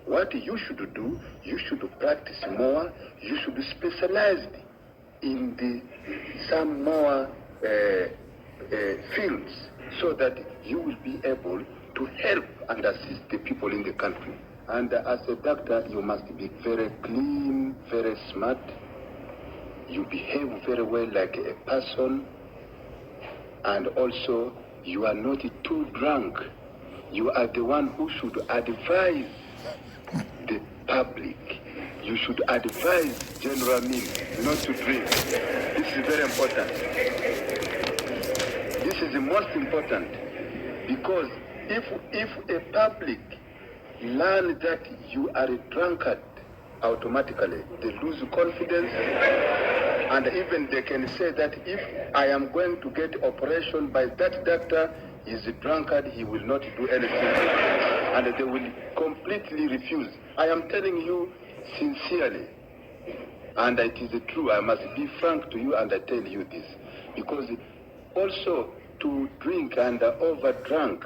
what you should do, you should practice more, you should specialize in some more fields so that you will be able to help and assist the people in the country. And as a doctor, you must be very clean, very smart. You behave very well like a person, and also you are not too drunk. You are the one who should advise the public. You should advise General Min not to drink. This is very important. This is the most important, because if a public learn that you are a drunkard, automatically they lose confidence, and even they can say that if I am going to get operation by that doctor, he is a drunkard, he will not do anything, and they will completely refuse. I am telling you sincerely, and it is true. I must be frank to you, and I tell you this, because also to drink and over drunk,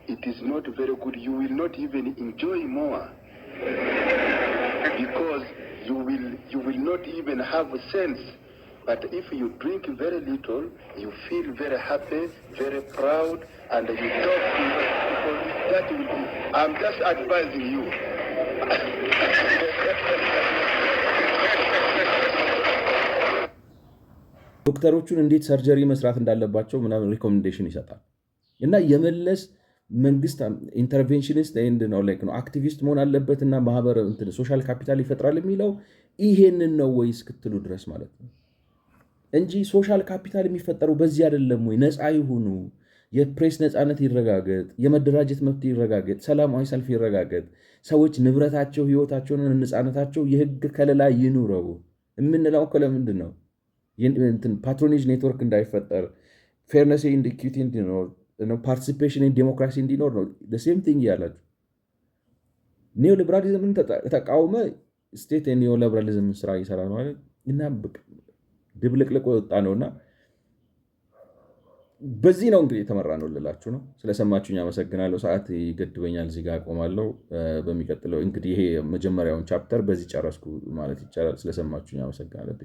it is not very good. You will not even enjoy more, because you will not even have a sense. But if you drink very little, you feel very happy, very proud, and you talk to people. That will be. I'm just advising you. ዶክተሮቹን እንዴት ሰርጀሪ መስራት እንዳለባቸው ምናምን ሪኮሜንዴሽን ይሰጣል። እና የመለስ መንግስት ኢንተርቬንሽኒስት ኤንድ ነው ላይክ ነው አክቲቪስት መሆን አለበት እና ማህበረ ሶሻል ካፒታል ይፈጥራል የሚለው ይሄንን ነው ወይ እስክትሉ ድረስ ማለት ነው እንጂ ሶሻል ካፒታል የሚፈጠረው በዚህ አይደለም ወይ? ነፃ ይሁኑ፣ የፕሬስ ነፃነት ይረጋገጥ፣ የመደራጀት መብት ይረጋገጥ፣ ሰላማዊ ሰልፍ ይረጋገጥ፣ ሰዎች ንብረታቸው፣ ህይወታቸውን፣ ነፃነታቸው የህግ ከለላ ይኑረው የምንለው እኮ ለምንድን ነው? ፓትሮኔጅ ኔትወርክ እንዳይፈጠር፣ ፌርነስ ኤንድ ኢኩዊቲ እንዲኖር፣ ፓርቲሲፔሽን ኤንድ ዴሞክራሲ እንዲኖር ነው። ሴም ቲንግ ያላችሁ ኒዮ ሊበራሊዝምን ተቃውመ ስቴት ኒዮ ሊበራሊዝም ስራ ይሰራ ማለት እና ድብልቅልቆ የወጣ ነውና በዚህ ነው እንግዲህ የተመራ ነው ልላችሁ ነው። ስለሰማችሁኝ አመሰግናለሁ። ሰዓት ይገድበኛል፣ እዚህ ጋር አቆማለሁ። በሚቀጥለው እንግዲህ ይሄ መጀመሪያውን ቻፕተር በዚህ ጨረስኩ ማለት ይቻላል። ስለሰማችሁኝ አመሰግናለሁ።